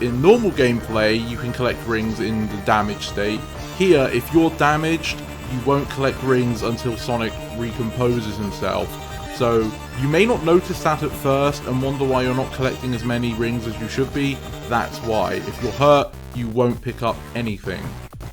in normal gameplay you can collect rings in the damaged state. Here, if you're damaged, you won't collect rings until Sonic recomposes himself. So you may not notice that at first and wonder why you're not collecting as many rings as you should be. That's why. If you're hurt, you won't pick up anything.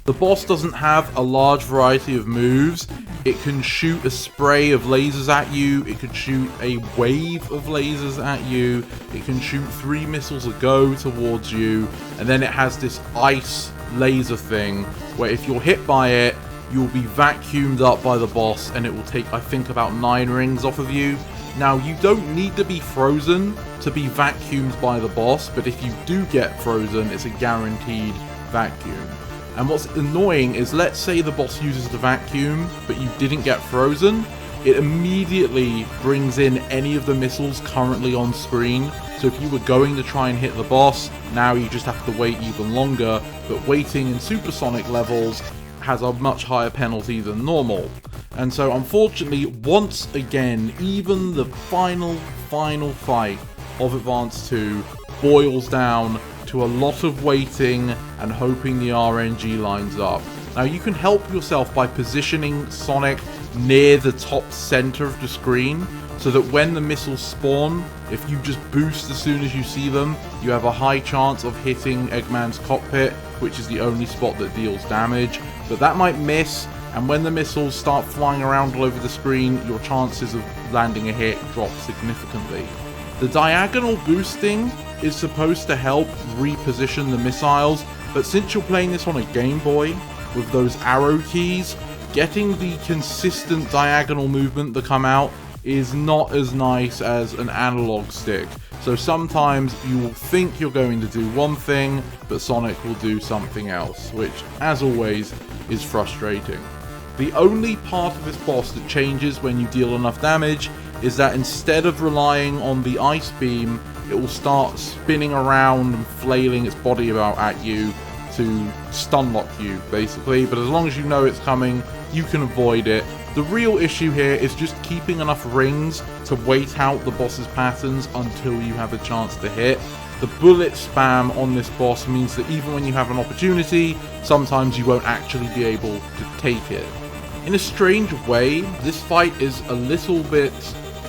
The boss doesn't have a large variety of moves. It can shoot a spray of lasers at you, it can shoot a wave of lasers at you, it can shoot 3 missiles a go towards you, and then it has this ice laser thing where if you're hit by it, you'll be vacuumed up by the boss and it will take, I think, about 9 rings off of you. Now, you don't need to be frozen to be vacuumed by the boss, but if you do get frozen, it's a guaranteed vacuum. And what's annoying is, let's say the boss uses the vacuum, but you didn't get frozen, it immediately brings in any of the missiles currently on screen. So if you were going to try and hit the boss, now you just have to wait even longer, but waiting in supersonic levels has a much higher penalty than normal. And so unfortunately, once again, even the final fight of Advance 2 boils down to a lot of waiting and hoping the RNG lines up. Now you can help yourself by positioning Sonic near the top center of the screen, so that when the missiles spawn, if you just boost as soon as you see them, you have a high chance of hitting Eggman's cockpit, which is the only spot that deals damage. But that might miss, and when the missiles start flying around all over the screen, your chances of landing a hit drop significantly. The diagonal boosting is supposed to help reposition the missiles, but since you're playing this on a Game Boy with those arrow keys, getting the consistent diagonal movement to come out is not as nice as an analog stick. So sometimes you will think you're going to do one thing, but Sonic will do something else, which, as always, is frustrating. The only part of this boss that changes when you deal enough damage is that instead of relying on the ice beam, it will start spinning around and flailing its body about at you to stun lock you, basically. But as long as you know it's coming, you can avoid it. The real issue here is just keeping enough rings to wait out the boss's patterns until you have a chance to hit. The bullet spam on this boss means that even when you have an opportunity, sometimes you won't actually be able to take it. In a strange way, this fight is a little bit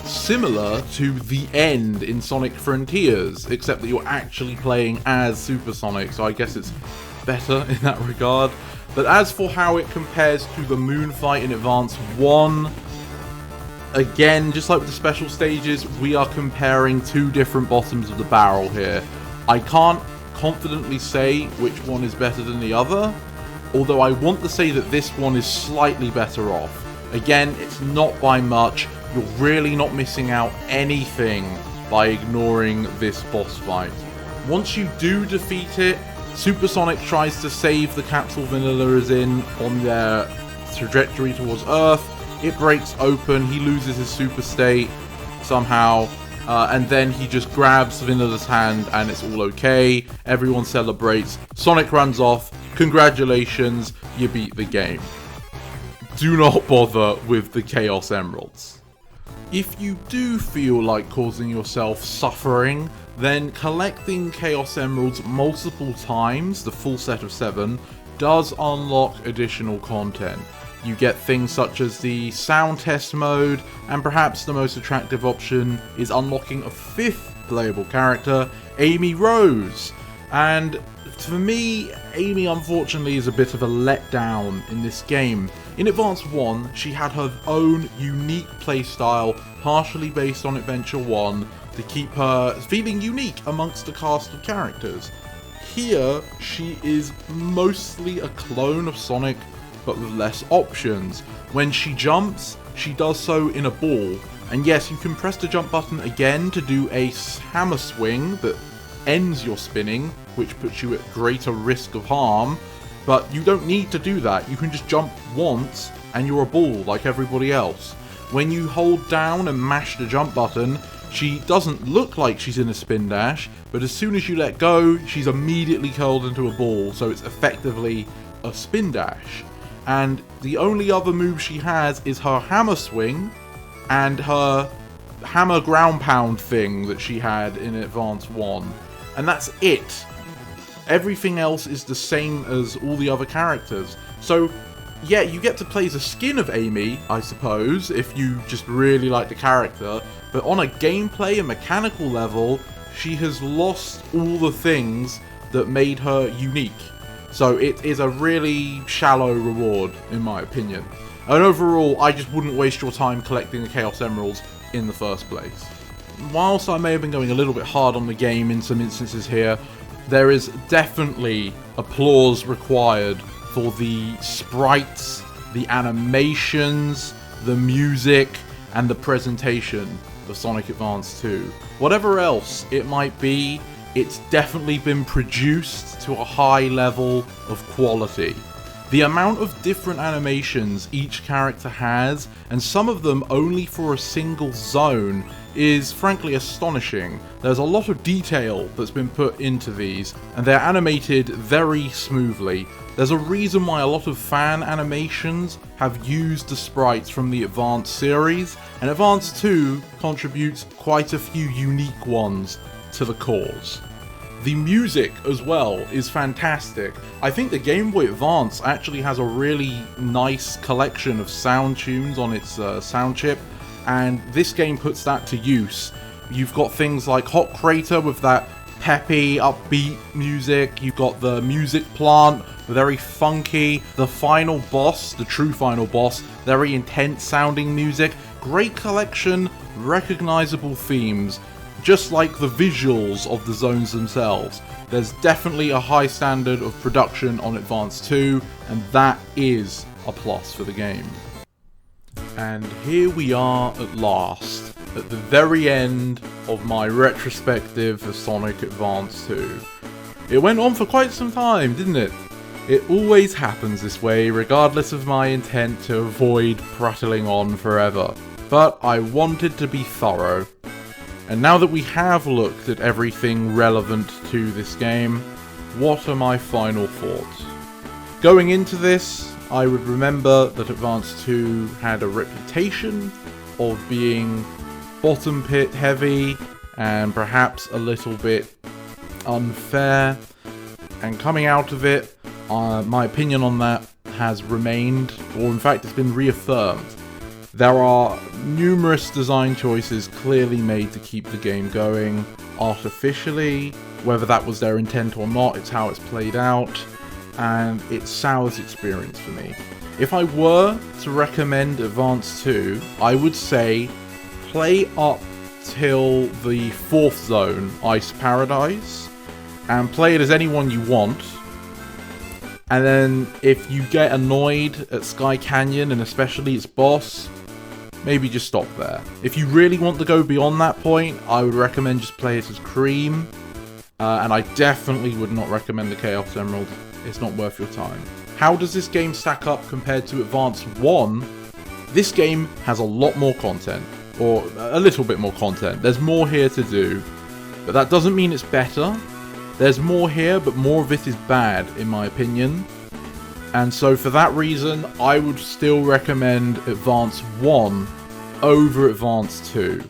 similar to the end in Sonic Frontiers, except that you're actually playing as Super Sonic, so I guess it's better in that regard. But as for how it compares to the Moon fight in Advance 1, again, just like with the special stages, we are comparing two different bottoms of the barrel here. I can't confidently say which one is better than the other, although I want to say that this one is slightly better off. Again, it's not by much. You're really not missing out anything by ignoring this boss fight. Once you do defeat it, Super Sonic tries to save the capsule Vanilla is in on their trajectory towards Earth. It breaks open, he loses his super state somehow, and then he just grabs Vanilla's hand and it's all okay. Everyone celebrates. Sonic runs off. Congratulations, you beat the game. Do not bother with the Chaos Emeralds. If you do feel like causing yourself suffering, then collecting Chaos Emeralds multiple times, the full set of 7, does unlock additional content. You get things such as the sound test mode, and perhaps the most attractive option is unlocking a 5th playable character, Amy Rose. And for me, Amy unfortunately is a bit of a letdown in this game. In Advance 1, she had her own unique playstyle, partially based on Adventure 1, to keep her feeling unique amongst the cast of characters. Here, she is mostly a clone of Sonic, but with less options. When she jumps, she does so in a ball. And yes, you can press the jump button again to do a hammer swing that ends your spinning, which puts you at greater risk of harm, but you don't need to do that. You can just jump once and you're a ball like everybody else. When you hold down and mash the jump button, she doesn't look like she's in a spin dash, but as soon as you let go, she's immediately curled into a ball, so it's effectively a spin dash. And the only other move she has is her hammer swing and her hammer ground pound thing that she had in Advance 1. And that's it. Everything else is the same as all the other characters. So, yeah, you get to play as a skin of Amy, I suppose, if you just really like the character. But on a gameplay and mechanical level, she has lost all the things that made her unique. So it is a really shallow reward, in my opinion. And overall, I just wouldn't waste your time collecting the Chaos Emeralds in the first place. Whilst I may have been going a little bit hard on the game in some instances here, there is definitely applause required for the sprites, the animations, the music, and the presentation of Sonic Advance 2. Whatever else it might be, it's definitely been produced to a high level of quality. The amount of different animations each character has, and some of them only for a single zone, is frankly astonishing. There's a lot of detail that's been put into these, and they're animated very smoothly. There's a reason why a lot of fan animations have used the sprites from the Advance series, and Advance 2 contributes quite a few unique ones to the cause. The music as well is fantastic. I think the Game Boy Advance actually has a really nice collection of sound tunes on its sound chip, and this game puts that to use. You've got things like Hot Crater with that peppy, upbeat music. You've got the music plant, very funky. The final boss, the true final boss, very intense sounding music. Great collection, recognizable themes, just like the visuals of the zones themselves. There's definitely a high standard of production on Advance 2, and that is a plus for the game. And here we are at last, at the very end of my retrospective for Sonic Advance 2. It went on for quite some time, didn't it? It always happens this way, regardless of my intent to avoid prattling on forever. But I wanted to be thorough. And now that we have looked at everything relevant to this game, what are my final thoughts? Going into this, I would remember that Advance 2 had a reputation of being bottom pit heavy and perhaps a little bit unfair. And coming out of it, my opinion on that has remained, or in fact it's been reaffirmed. There are numerous design choices clearly made to keep the game going artificially. Whether that was their intent or not, it's how it's played out, and it's Sour's experience for me. If I were to recommend Advance 2, I would say play up till the 4th zone, Ice Paradise, and play it as anyone you want. And then if you get annoyed at Sky Canyon, and especially its boss, maybe just stop there. If you really want to go beyond that point, I would recommend just play it as Cream. And I definitely would not recommend the Chaos Emerald. It's not worth your time. How does this game stack up compared to Advance 1? This game has a lot more content. Or a little bit more content. There's more here to do. But that doesn't mean it's better. There's more here, but more of it is bad, in my opinion. And so for that reason, I would still recommend Advance 1 over Advance 2.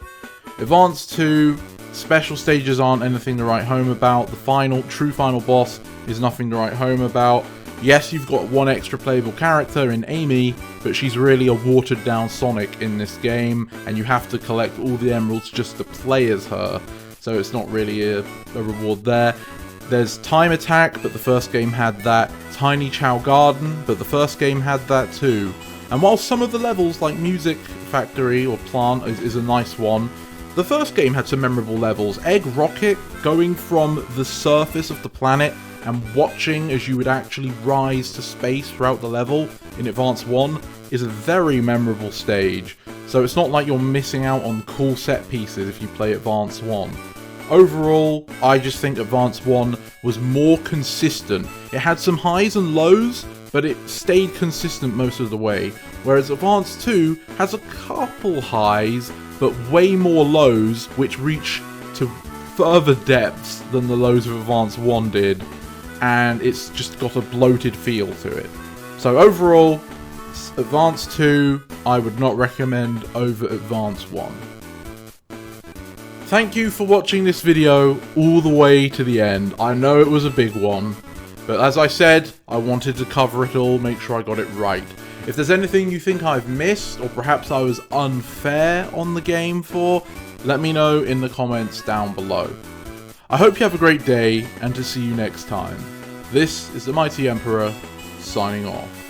Advance 2, special stages aren't anything to write home about. The true final boss is nothing to write home about. Yes, you've got one extra playable character in Amy, but she's really a watered down Sonic in this game, and you have to collect all the emeralds just to play as her. So it's not really a reward there. There's Time Attack, but the first game had that. Tiny Chow Garden, but the first game had that too. And while some of the levels, like Music Factory or Plant, is a nice one, the first game had some memorable levels. Egg Rocket, going from the surface of the planet and watching as you would actually rise to space throughout the level in Advance 1, is a very memorable stage. So it's not like you're missing out on cool set pieces if you play Advance 1. Overall, I just think Advance 1 was more consistent. It had some highs and lows, but it stayed consistent most of the way. Whereas Advance 2 has a couple highs, but way more lows, which reach to further depths than the lows of Advance 1 did. And it's just got a bloated feel to it. So overall, Advance 2, I would not recommend over Advance 1. Thank you for watching this video all the way to the end. I know it was a big one, but as I said, I wanted to cover it all, make sure I got it right. If there's anything you think I've missed, or perhaps I was unfair on the game for, let me know in the comments down below. I hope you have a great day, and to see you next time. This is the Mighty Emperor, signing off.